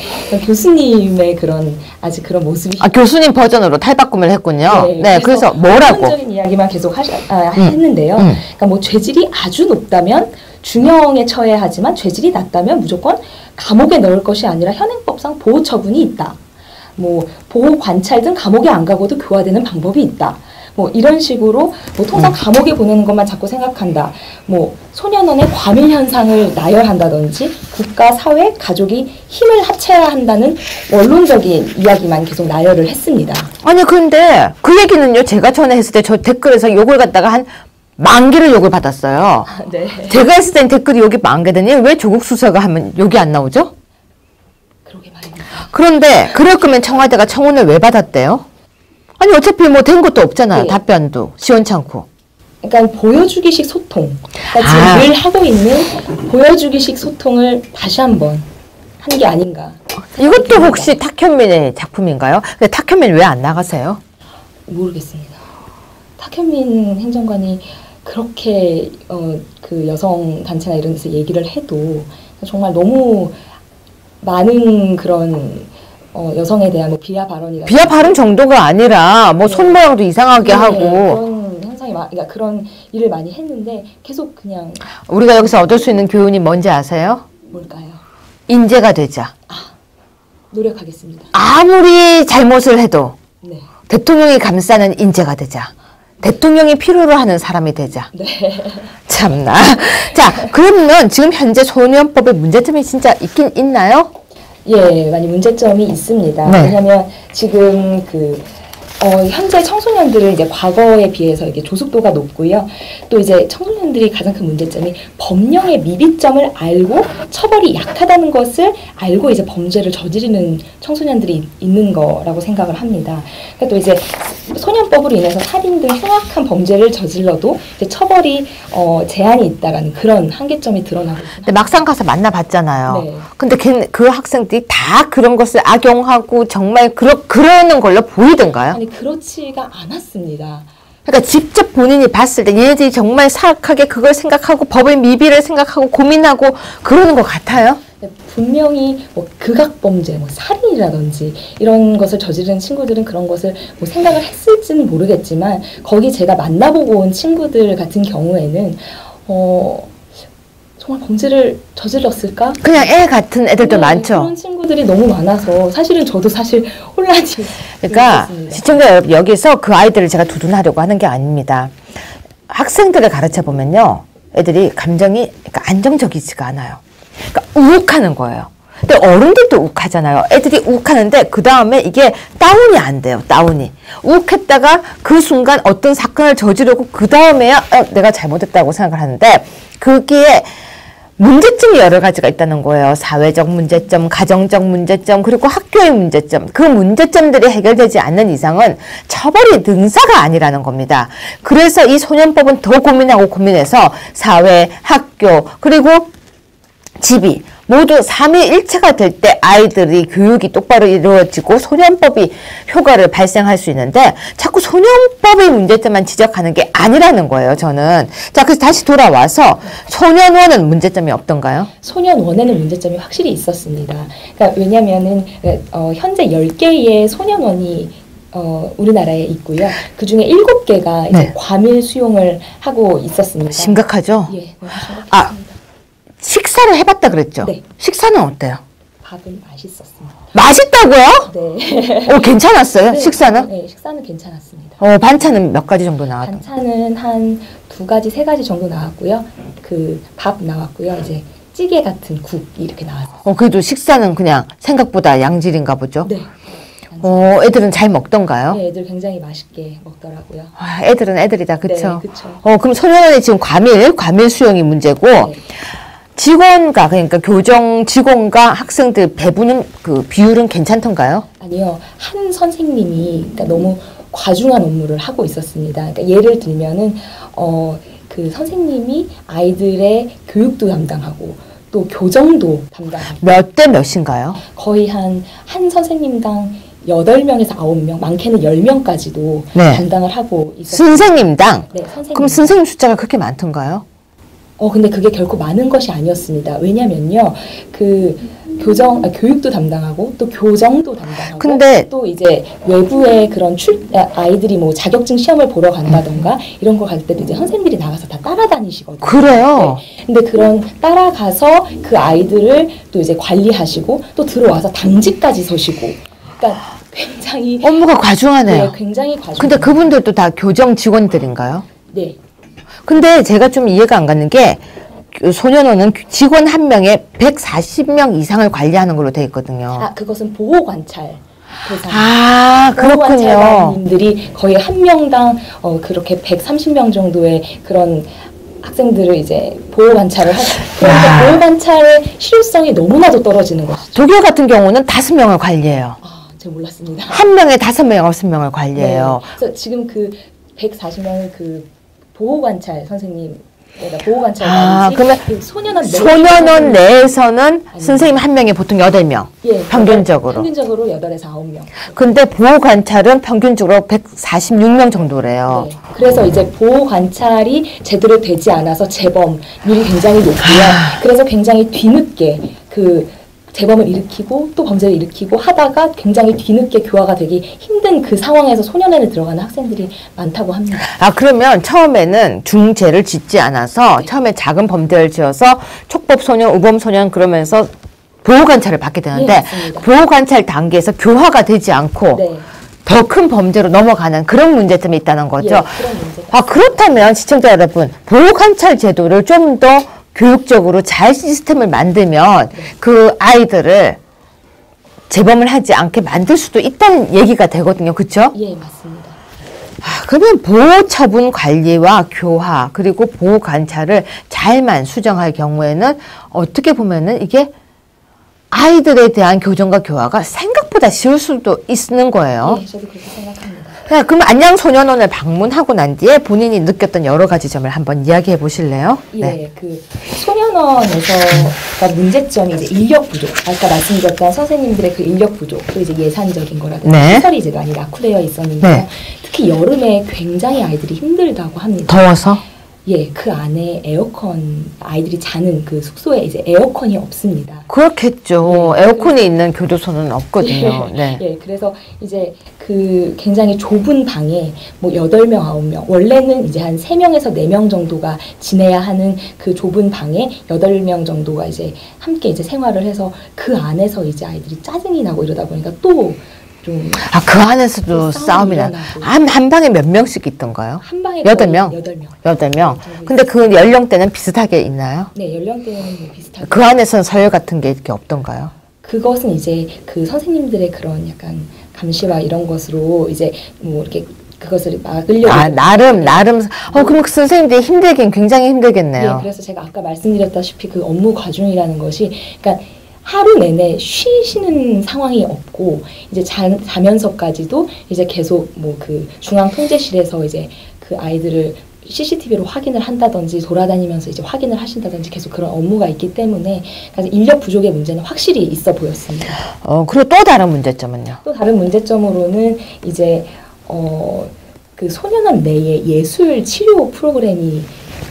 J: 교수님의 그런 아직 그런 모습이.
A: 교수님 버전으로 탈바꿈을 했군요. 네, 그래서 뭐라고?
J: 원론적인 이야기만 계속 했는데요. 그러니까 뭐 죄질이 아주 높다면 중형에 처해야 하지만 죄질이 낮다면 무조건 감옥에 넣을 것이 아니라 현행법상 보호 처분이 있다. 뭐 보호 관찰 등 감옥에 안 가고도 교화되는 방법이 있다. 뭐 이런 식으로 뭐 통상 감옥에 보내는 것만 자꾸 생각한다. 뭐 소년원의 과밀 현상을 나열한다든지 국가, 사회, 가족이 힘을 합쳐야 한다는 원론적인 이야기만 계속 나열을 했습니다.
A: 아니, 근데 그 얘기는요, 제가 전에 했을 때 저 댓글에서 욕을 갖다가 한 10,000개를 욕을 받았어요.
J: 네.
A: 제가 했을 땐 댓글이 욕이 10,000개더니 왜 조국 수석을 하면 욕이 안 나오죠?
J: 그러게 말입니다.
A: 그런데 그럴 거면 청와대가 청원을 왜 받았대요? 아니, 어차피 뭐 된 것도 없잖아요.
J: 네.
A: 답변도 시원찮고.
J: 그러니까 보여주기식 소통. 그러니까 지금 늘 하고 있는 보여주기식 소통을 다시 한번 한 게 아닌가.
A: 이것도 혹시 탁현민의 작품인가요? 근데 탁현민 왜 안 나가세요?
J: 모르겠습니다. 탁현민 행정관이 그렇게 그 여성 단체나 이런 데서 얘기를 해도 정말 너무 많은 그런 여성에 대한 뭐 비하 발언이라
A: 비하 발언 정도가 아니라 뭐 손 모양도 이상하게 하고
J: 그런 현상이 그러니까 그런 일을 많이 했는데 계속 그냥.
A: 우리가 여기서 얻을 수 있는 교훈이 뭔지 아세요?
J: 뭘까요?
A: 인재가 되자.
J: 노력하겠습니다.
A: 아무리 잘못을 해도
J: 네.
A: 대통령이 감싸는 인재가 되자. 대통령이 필요로 하는 사람이 되자.
J: 네.
A: 참나. 자, 그러면 지금 현재 소년법의 문제점이 진짜 있긴 있나요?
J: 예, 많이 문제점이 있습니다.
A: 네.
J: 왜냐하면 지금 현재 청소년들은 이제 과거에 비해서 이게 조숙도가 높고요. 또 이제 청소년들이 가장 큰 문제점이 법령의 미비점을 알고 처벌이 약하다는 것을 알고 이제 범죄를 저지르는 청소년들이 있는 거라고 생각을 합니다. 그러니까 또 이제 소년법으로 인해서 살인 등 흉악한 범죄를 저질러도 이제 처벌이 제한이 있다라는 그런 한계점이 드러나고 있습니다.
A: 근데 막상 가서 만나봤잖아요.
J: 네.
A: 근데 그 학생들이 다 그런 것을 악용하고 정말 그러는 걸로 보이던가요?
J: 아니 그렇지가 않았습니다.
A: 그러니까 직접 본인이 봤을 때 얘네들이 정말 사악하게 그걸 생각하고 법의 미비를 생각하고 고민하고 그러는 것 같아요.
J: 분명히 뭐 극악범죄, 뭐 살인이라든지 이런 것을 저지른 친구들은 그런 것을 뭐 생각을 했을지는 모르겠지만 거기 제가 만나보고 온 친구들 같은 경우에는 정말 범죄를 저질렀을까?
A: 그냥 애 같은 애들도
J: 네,
A: 많죠.
J: 그런 친구들이 너무 많아서 사실은 저도 사실 혼란이
A: 그러니까
J: 있었습니다.
A: 시청자 여러분, 여기서 그 아이들을 제가 두둔하려고 하는 게 아닙니다. 학생들을 가르쳐 보면요, 애들이 감정이 그러니까 안정적이지가 않아요. 그러니까 우욱하는 거예요. 근데 어른들도 욱하잖아요. 애들이 욱하는데 그 다음에 이게 다운이 안 돼요. 다운이. 욱했다가 그 순간 어떤 사건을 저지르고 그 다음에야 내가 잘못했다고 생각을 하는데 그게 문제점이 여러 가지가 있다는 거예요. 사회적 문제점, 가정적 문제점, 그리고 학교의 문제점. 그 문제점들이 해결되지 않는 이상은 처벌이 능사가 아니라는 겁니다. 그래서 이 소년법은 더 고민하고 고민해서 사회, 학교, 그리고 집이 모두 삼위일체가 될 때 아이들이 교육이 똑바로 이루어지고 소년법이 효과를 발생할 수 있는데 자꾸 소년법의 문제점만 지적하는 게 아니라는 거예요, 저는. 자, 그래서 다시 돌아와서 소년원은 문제점이 없던가요?
J: 소년원에는 문제점이 확실히 있었습니다. 그러니까 왜냐면은 현재 10개의 소년원이 우리나라에 있고요. 그 중에 7개가 이제
A: 네.
J: 과밀 수용을 하고 있었습니다.
A: 심각하죠?
J: 예, 너무 심각했습니다.
A: 아, 식사를 해봤다 그랬죠?
J: 네.
A: 식사는 어때요?
J: 밥은 맛있었습니다.
A: 맛있다고요?
J: 네.
A: 괜찮았어요?
J: 네,
A: 식사는?
J: 네, 식사는 괜찮았습니다.
A: 반찬은 몇 가지 정도 나왔던?
J: 반찬은 한 2가지, 3가지 정도 나왔고요. 그 밥 나왔고요. 이제 찌개 같은 국이 이렇게 나왔어요.
A: 그래도 식사는 그냥 생각보다 양질인가 보죠?
J: 네.
A: 애들은 잘 먹던가요?
J: 네, 애들 굉장히 맛있게 먹더라고요.
A: 애들은 애들이다, 그쵸?
J: 네, 그쵸.
A: 그럼 소년원이 지금 과밀 수용이 문제고,
J: 네.
A: 직원과, 그러니까 교정 직원과 학생들 배분은, 그 비율은 괜찮던가요?
J: 아니요. 한 선생님이 그러니까 너무 과중한 업무를 하고 있었습니다. 그러니까 예를 들면은 그 선생님이 아이들의 교육도 담당하고 또 교정도 담당하고
A: 몇 대 몇인가요?
J: 거의 한 선생님당 8명에서 9명, 많게는 10명까지도
A: 네.
J: 담당을 하고 있었어요.
A: 선생님당?
J: 네, 선생님.
A: 그럼 선생님 숫자가 그렇게 많던가요?
J: 근데 그게 결코 많은 것이 아니었습니다. 왜냐면요, 교육도 담당하고 또 교정도 담당하고
A: 근데
J: 또 이제 외부의 그런 아이들이 뭐 자격증 시험을 보러 간다던가 이런 거 갈 때도 이제 선생님들이 나가서 다 따라다니시거든요.
A: 그래요?
J: 네. 근데 그런 따라가서 그 아이들을 또 이제 관리하시고 또 들어와서 당직까지 서시고, 그러니까 굉장히
A: 업무가 과중하네요.
J: 네, 굉장히 과중.
A: 근데 그분들도 다 교정 직원들인가요?
J: 네.
A: 근데 제가 좀 이해가 안 가는 게 소년원은 직원 한 명에 140명 이상을 관리하는 걸로 돼 있거든요.
J: 그것은 보호 관찰 대상.
A: 그렇군요.
J: 보호관찰관님들이 거의 한 명당 그렇게 130명 정도의 그런 학생들을 이제 보호 관찰을 하죠. 그러니까 보호 관찰의 실효성이 너무나도 떨어지는 것이죠.
A: 독일 같은 경우는 5명을 관리해요.
J: 제가 몰랐습니다.
A: 한 명에 5명, 6명을 관리해요.
J: 네. 그래서 지금 그 140명의 그 보호 관찰 선생님, 보호 관찰관이
A: 그러면 소년원 내에서는 선생님 한 명에 보통 8명.
J: 예,
A: 평균적으로.
J: 평균적으로 8에서 9명.
A: 근데 보호 관찰은 평균적으로 146명 정도래요.
J: 네. 그래서 이제 보호 관찰이 제대로 되지 않아서 재범률이 굉장히 높고요. 그래서 굉장히 뒤늦게 그 재범을 일으키고 또 범죄를 일으키고 하다가 굉장히 뒤늦게 교화가 되기 힘든 그 상황에서 소년원에 들어가는 학생들이 많다고 합니다.
A: 그러면 처음에는 중죄를 짓지 않아서 처음에 작은 범죄를 지어서 촉법소년, 우범소년 그러면서 보호관찰을 받게 되는데 보호관찰 단계에서 교화가 되지 않고 더 큰 범죄로 넘어가는 그런 문제점이 있다는 거죠. 그렇다면 시청자 여러분, 보호관찰 제도를 좀 더 교육적으로 잘 시스템을 만들면 그 아이들을 재범을 하지 않게 만들 수도 있다는 얘기가 되거든요. 그렇죠?
J: 예, 맞습니다.
A: 그러면 보호처분 관리와 교화 그리고 보호 관찰을 잘만 수정할 경우에는 어떻게 보면은 이게 아이들에 대한 교정과 교화가 생각보다 쉬울 수도 있는 거예요.
J: 예, 저도 그렇게 생각합니다.
A: 그럼 안양소년원을 방문하고 난 뒤에 본인이 느꼈던 여러 가지 점을 한번 이야기해 보실래요?
J: 예, 그 소년원에서 문제점이 이제 인력 부족. 아까 말씀드렸던 선생님들의 그 인력 부족, 또 이제 예산적인 거라든지 시설이 이제 많이 낙후되어 있었는데요. 특히 여름에 굉장히 아이들이 힘들다고 합니다.
A: 더워서?
J: 예, 그 안에 에어컨, 아이들이 자는 그 숙소에 이제 에어컨이 없습니다.
A: 그렇겠죠. 네. 에어컨이 있는 교도소는 없거든요. 네.
J: 예, 그래서 이제 그 굉장히 좁은 방에 뭐 8명, 9명, 원래는 이제 한 3명에서 4명 정도가 지내야 하는 그 좁은 방에 8명 정도가 이제 함께 이제 생활을 해서 그 안에서 이제 아이들이 짜증이 나고 이러다 보니까 또 좀.
A: 아, 그 안에서도 싸움이 나. 한 방에 몇 명씩 있던가요?
J: 한 방에
A: 8명?
J: 8명.
A: 8명. 근데 그 연령대는 비슷하게 있나요?
J: 네, 연령대는 비슷하게.
A: 그 안에서는 서열 같은 게 이렇게 없던가요?
J: 그것은 이제 그 선생님들의 그런 약간 감시와 이런 것으로 이제 뭐 이렇게 그것을 막으려고.
A: 아, 나름. 그럼 그 선생님들이 굉장히 힘들겠네요.
J: 네, 그래서 제가 아까 말씀드렸다시피 그 업무 과중이라는 것이, 그러니까 하루 내내 쉬시는 상황이 없고, 이제 자면서까지도 이제 계속 뭐 그 중앙 통제실에서 이제 그 아이들을 CCTV로 확인을 한다든지 돌아다니면서 이제 확인을 하신다든지 계속 그런 업무가 있기 때문에 인력 부족의 문제는 확실히 있어 보였습니다.
A: 그리고 또 다른 문제점은요?
J: 또 다른 문제점으로는 이제 그 소년원 내에 예술 치료 프로그램이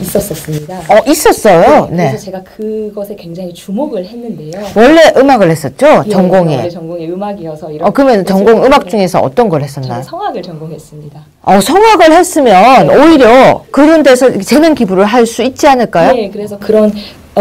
J: 있었습니다.
A: 있었어요.
J: 네.
A: 네.
J: 그래서 제가 그것에 굉장히 주목을 했는데요.
A: 원래 음악을 했었죠?
J: 예,
A: 전공이.
J: 원래 전공이 음악이어서 이런.
A: 그러면 전공 음악 중에서 어떤 걸 했었나요?
J: 저는 성악을 전공했습니다.
A: 성악을 했으면
J: 네.
A: 오히려 그런 데서 재능 기부를 할 수 있지 않을까요?
J: 네, 그래서 그런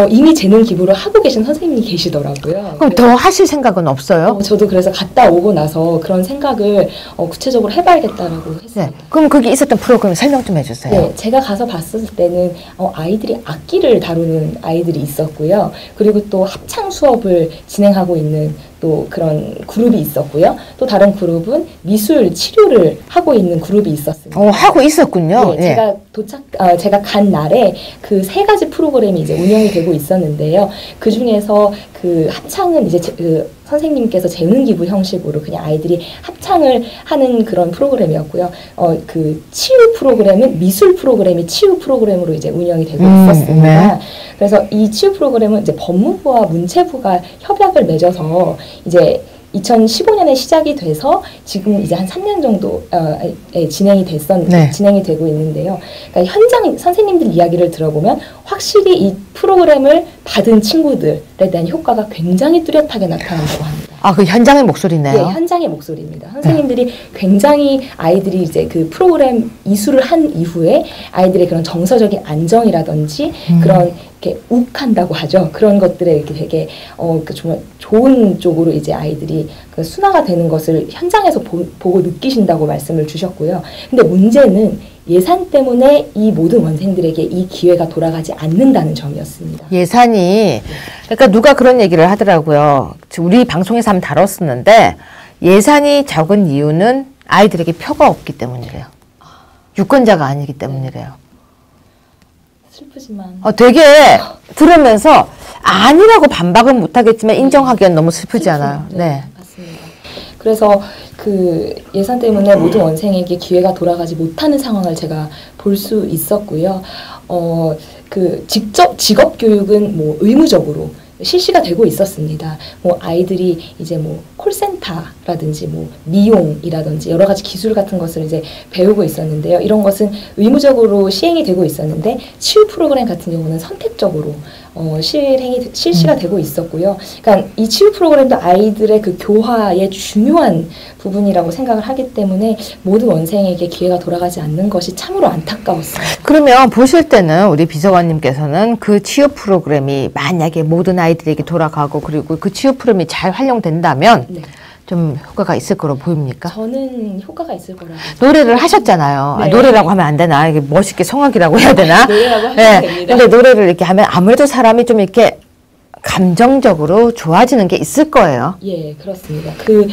J: 이미 재능 기부를 하고 계신 선생님이 계시더라고요.
A: 그럼 더 하실 생각은 없어요?
J: 저도 그래서 갔다 오고 나서 그런 생각을 구체적으로 해봐야겠다라고 했습니다.
A: 네. 그럼 거기 있었던 프로그램 설명 좀 해주세요.
J: 네, 제가 가서 봤을 때는 아이들이 악기를 다루는 아이들이 있었고요. 그리고 또 합창 수업을 진행하고 있는 또 그런 그룹이 있었고요. 또 다른 그룹은 미술 치료를 하고 있는 그룹이 있었습니다.
A: 하고 있었군요.
J: 네, 제가 간 날에 그 3가지 프로그램이 이제 운영이 되고 있었는데요. 그 중에서 그 합창은 이제 그 선생님께서 재능 기부 형식으로 그냥 아이들이 합창을 하는 그런 프로그램이었고요. 그 치유 프로그램은 미술 프로그램이 치유 프로그램으로 이제 운영이 되고 있었습니다. 네. 그래서 이 치유 프로그램은 이제 법무부와 문체부가 협약을 맺어서 이제 2015년에 시작이 돼서 지금 이제 한 3년 정도 진행이 되고 있는데요. 그러니까 현장 선생님들 이야기를 들어보면 확실히 이 프로그램을 받은 친구들에 대한 효과가 굉장히 뚜렷하게 나타난다고 합니다.
A: 그 현장의 목소리네요.
J: 네, 현장의 목소리입니다. 선생님들이 굉장히 아이들이 이제 그 프로그램 이수를 한 이후에 아이들의 그런 정서적인 안정이라든지 그런 이렇게 욱한다고 하죠. 그런 것들에 이렇게 되게 정말 좋은 쪽으로 이제 아이들이 그 순화가 되는 것을 현장에서 보고 느끼신다고 말씀을 주셨고요. 근데 문제는 예산 때문에 이 모든 원생들에게 이 기회가 돌아가지 않는다는 점이었습니다.
A: 예산이, 그러니까 누가 그런 얘기를 하더라고요. 우리 방송에서 한번 다뤘었는데 예산이 적은 이유는 아이들에게 표가 없기 때문이래요. 유권자가 아니기 때문이래요.
J: 슬프지만.
A: 되게 들으면서 아니라고 반박은 못하겠지만 인정하기엔 너무 슬프지 않아요?
J: 네. 맞습니다. 그래서 그 예산 때문에 모든 원생에게 기회가 돌아가지 못하는 상황을 제가 볼 수 있었고요. 그 직업 교육은 뭐 의무적으로 실시가 되고 있었습니다. 뭐 아이들이 이제 뭐 콜센터라든지 뭐 미용이라든지 여러 가지 기술 같은 것을 이제 배우고 있었는데요. 이런 것은 의무적으로 시행이 되고 있었는데 치유 프로그램 같은 경우는 선택적으로 실시가 되고 있었고요. 그러니까 이 치유 프로그램도 아이들의 그 교화의 중요한 부분이라고 생각을 하기 때문에 모든 원생에게 기회가 돌아가지 않는 것이 참으로 안타까웠습니다.
A: 그러면 보실 때는 우리 비서관님께서는 그 치유 프로그램이 만약에 모든 아이들에게 돌아가고 그리고 그 치유 프로그램이 잘 활용된다면 네. 좀 효과가 있을 거로 보입니까?
J: 저는 효과가 있을 거라고.
A: 노래를 하셨잖아요. 네. 노래라고 하면 안 되나? 이게 멋있게 성악이라고 해야 되나?
J: 노래라고 하면 됩니다.
A: 근데 노래를 이렇게 하면 아무래도 사람이 좀 이렇게 감정적으로 좋아지는 게 있을 거예요.
J: 예, 그렇습니다. 그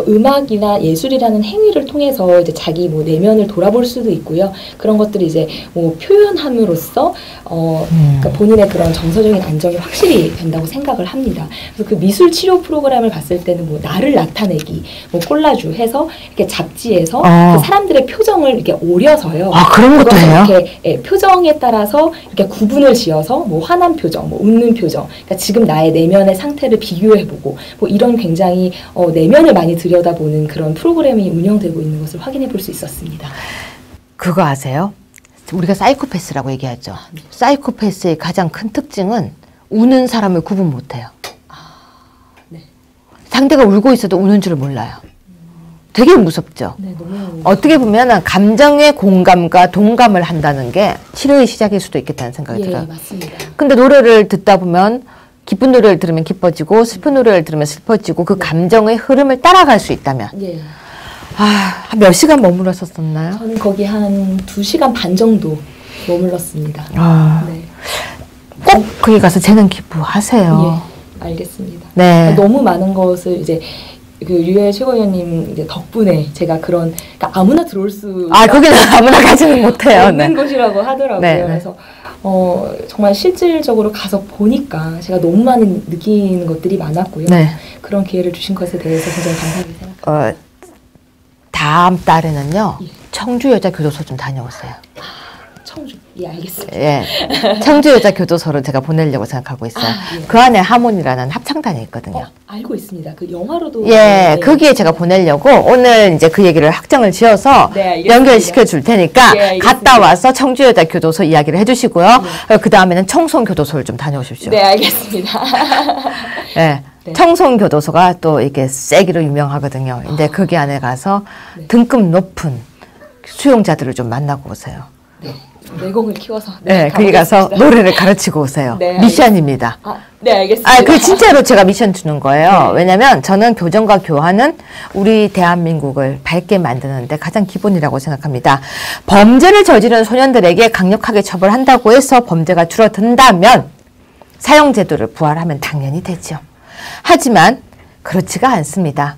J: 음악이나 예술이라는 행위를 통해서 이제 자기 뭐 내면을 돌아볼 수도 있고요. 그런 것들이 이제 뭐 표현함으로써 그러니까 본인의 그런 정서적인 안정이 확실히 된다고 생각을 합니다. 그래서 그 미술 치료 프로그램을 봤을 때는 뭐 나를 나타내기, 뭐 콜라주 해서 이렇게 잡지에서 그 사람들의 표정을 이렇게 오려서요.
A: 그런 것도 해요?
J: 이렇게 표정에 따라서 이렇게 구분을 지어서 뭐 화난 표정, 뭐 웃는 표정. 그러니까 지금 나의 내면의 상태를 비교해보고 뭐 이런 굉장히 내면을 많이 들여다보는 그런 프로그램이 운영되고 있는 것을 확인해 볼 수 있었습니다.
A: 그거 아세요? 우리가 사이코패스라고 얘기하죠. 사이코패스의 가장 큰 특징은 우는 사람을 구분 못해요.
J: 네.
A: 상대가 울고 있어도 우는 줄을 몰라요. 되게 무섭죠.
J: 네, 너무
A: 어떻게 보면 감정의 공감과 동감을 한다는 게 치료의 시작일 수도 있겠다는 생각이
J: 예,
A: 들어요.
J: 맞습니다.
A: 근데 노래를 듣다 보면 기쁜 노래를 들으면 기뻐지고 슬픈 노래를 들으면 슬퍼지고 그 감정의 흐름을 따라갈 수 있다면
J: 예.
A: 한 몇 시간 머물렀었나요?
J: 저는 거기 한 2시간 반 정도 머물렀습니다. 네.
A: 꼭 거기 가서 재능 기부하세요.
J: 예, 알겠습니다.
A: 네.
J: 너무 많은 것을 이제 그 류혜 최고위원님 이제 덕분에 제가 그런 그러니까 아무나 들어올 수
A: 거기는 아무나 가지는 못해요.
J: 없는 곳이라고 하더라고요.
A: 네, 네.
J: 그래서 정말 실질적으로 가서 보니까 제가 너무 많이 느끼는 것들이 많았고요.
A: 네.
J: 그런 기회를 주신 것에 대해서 굉장히 감사하게 생각합니다.
A: 다음 달에는요.
J: 예.
A: 청주여자교도소 좀 다녀오세요.
J: 청주. 예, 알겠습니다.
A: 예. 청주여자교도소를 제가 보내려고 생각하고 있어요.
J: 예.
A: 그 안에 하몬이라는 합창단이 있거든요.
J: 알고 있습니다. 그 영화로도
A: 예, 거기에 제가 보내려고 오늘 이제 그 얘기를 확정을 지어서
J: 네, 알겠습니다.
A: 연결시켜 줄 테니까
J: 예, 알겠습니다.
A: 갔다 와서 청주여자교도소 이야기를 해주시고요. 그 다음에는 청송교도소를 좀 다녀오십시오.
J: 네, 알겠습니다.
A: 예.
J: 네.
A: 청송교도소가 또 이게 세기로 유명하거든요. 근데 거기 안에 가서 등급 높은 수용자들을 좀 만나고 오세요.
J: 네. 내공을 키워서
A: 네, 거기 가서 노래를 가르치고 오세요.
J: 네,
A: 미션입니다.
J: 네, 알겠습니다.
A: 그 진짜로 제가 미션 주는 거예요.
J: 네.
A: 왜냐면 저는 교정과 교화는 우리 대한민국을 밝게 만드는데 가장 기본이라고 생각합니다. 범죄를 저지른 소년들에게 강력하게 처벌한다고 해서 범죄가 줄어든다면 사형제도를 부활하면 당연히 되죠. 하지만 그렇지가 않습니다.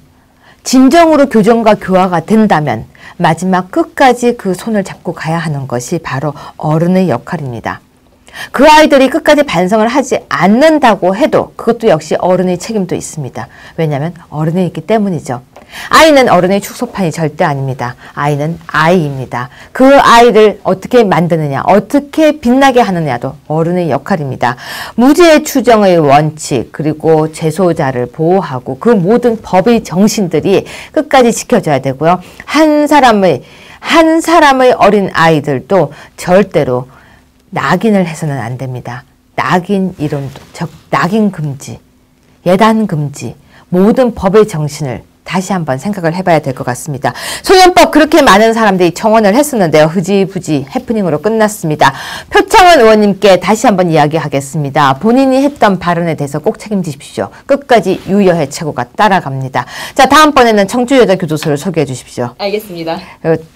A: 진정으로 교정과 교화가 된다면 마지막 끝까지 그 손을 잡고 가야 하는 것이 바로 어른의 역할입니다. 그 아이들이 끝까지 반성을 하지 않는다고 해도 그것도 역시 어른의 책임도 있습니다. 왜냐하면 어른이 있기 때문이죠. 아이는 어른의 축소판이 절대 아닙니다. 아이는 아이입니다. 그 아이를 어떻게 만드느냐, 어떻게 빛나게 하느냐도 어른의 역할입니다. 무죄 추정의 원칙, 그리고 재소자를 보호하고 그 모든 법의 정신들이 끝까지 지켜져야 되고요. 한 사람의 어린 아이들도 절대로 낙인을 해서는 안 됩니다. 낙인 이론도, 즉 낙인 금지, 예단 금지, 모든 법의 정신을 다시 한번 생각을 해봐야 될 것 같습니다. 소년법 그렇게 많은 사람들이 청원을 했었는데요. 흐지부지 해프닝으로 끝났습니다. 표창원 의원님께 다시 한번 이야기하겠습니다. 본인이 했던 발언에 대해서 꼭 책임지십시오. 끝까지 유여해 최고가 따라갑니다. 자, 다음번에는 청주여자교도소를 소개해 주십시오.
J: 알겠습니다.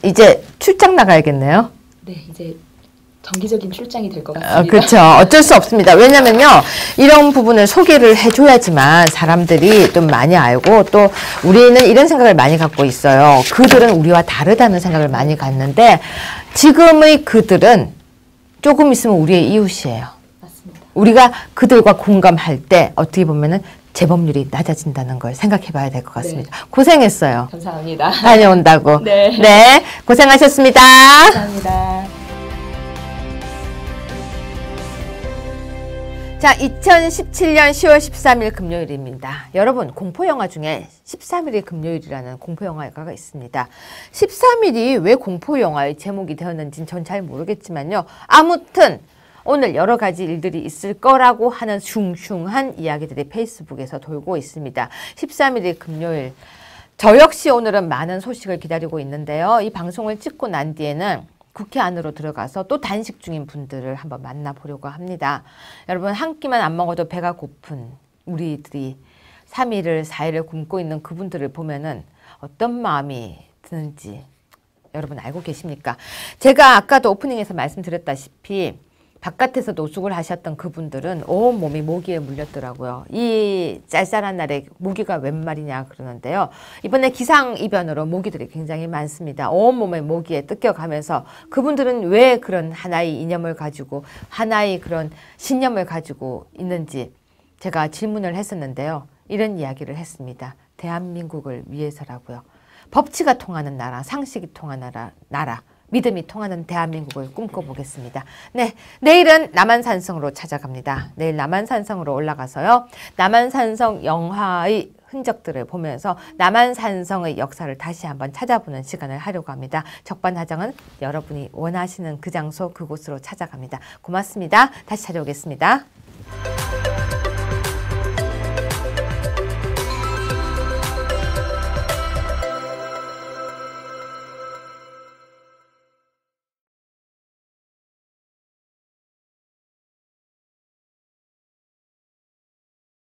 A: 이제 출장 나가야겠네요.
J: 네, 이제 정기적인 출장이 될 것 같습니다.
A: 그렇죠. 어쩔 수 없습니다. 왜냐면요, 이런 부분을 소개를 해줘야지만 사람들이 좀 많이 알고, 또 우리는 이런 생각을 많이 갖고 있어요. 그들은 우리와 다르다는 생각을 많이 갖는데, 지금의 그들은 조금 있으면 우리의 이웃이에요.
J: 맞습니다.
A: 우리가 그들과 공감할 때 어떻게 보면은 재범률이 낮아진다는 걸 생각해 봐야 될 것 같습니다. 네. 고생했어요.
J: 감사합니다.
A: 다녀온다고.
J: 네.
A: 네. 고생하셨습니다.
J: 감사합니다.
A: 자, 2017년 10월 13일 금요일입니다. 여러분, 공포영화 중에 13일이 금요일이라는 공포영화가 있습니다. 13일이 왜 공포영화의 제목이 되었는지는 전 잘 모르겠지만요. 아무튼 오늘 여러 가지 일들이 있을 거라고 하는 슝슝한 이야기들이 페이스북에서 돌고 있습니다. 13일이 금요일. 저 역시 오늘은 많은 소식을 기다리고 있는데요. 이 방송을 찍고 난 뒤에는 국회 안으로 들어가서 또 단식 중인 분들을 한번 만나보려고 합니다. 여러분, 한 끼만 안 먹어도 배가 고픈 우리들이 3일을 4일을 굶고 있는 그분들을 보면은 어떤 마음이 드는지 여러분 알고 계십니까? 제가 아까도 오프닝에서 말씀드렸다시피 바깥에서 노숙을 하셨던 그분들은 온 몸이 모기에 물렸더라고요. 이 쌀쌀한 날에 모기가 웬 말이냐 그러는데요. 이번에 기상이변으로 모기들이 굉장히 많습니다. 온 몸에 모기에 뜯겨가면서 그분들은 왜 그런 하나의 이념을 가지고 하나의 그런 신념을 가지고 있는지 제가 질문을 했었는데요. 이런 이야기를 했습니다. 대한민국을 위해서라고요. 법치가 통하는 나라, 상식이 통하는 나라. 믿음이 통하는 대한민국을 꿈꿔보겠습니다. 네, 내일은 남한산성으로 찾아갑니다. 내일 남한산성으로 올라가서요. 남한산성 영화의 흔적들을 보면서 남한산성의 역사를 다시 한번 찾아보는 시간을 하려고 합니다. 적반하장은 여러분이 원하시는 그 장소 그곳으로 찾아갑니다. 고맙습니다. 다시 찾아오겠습니다.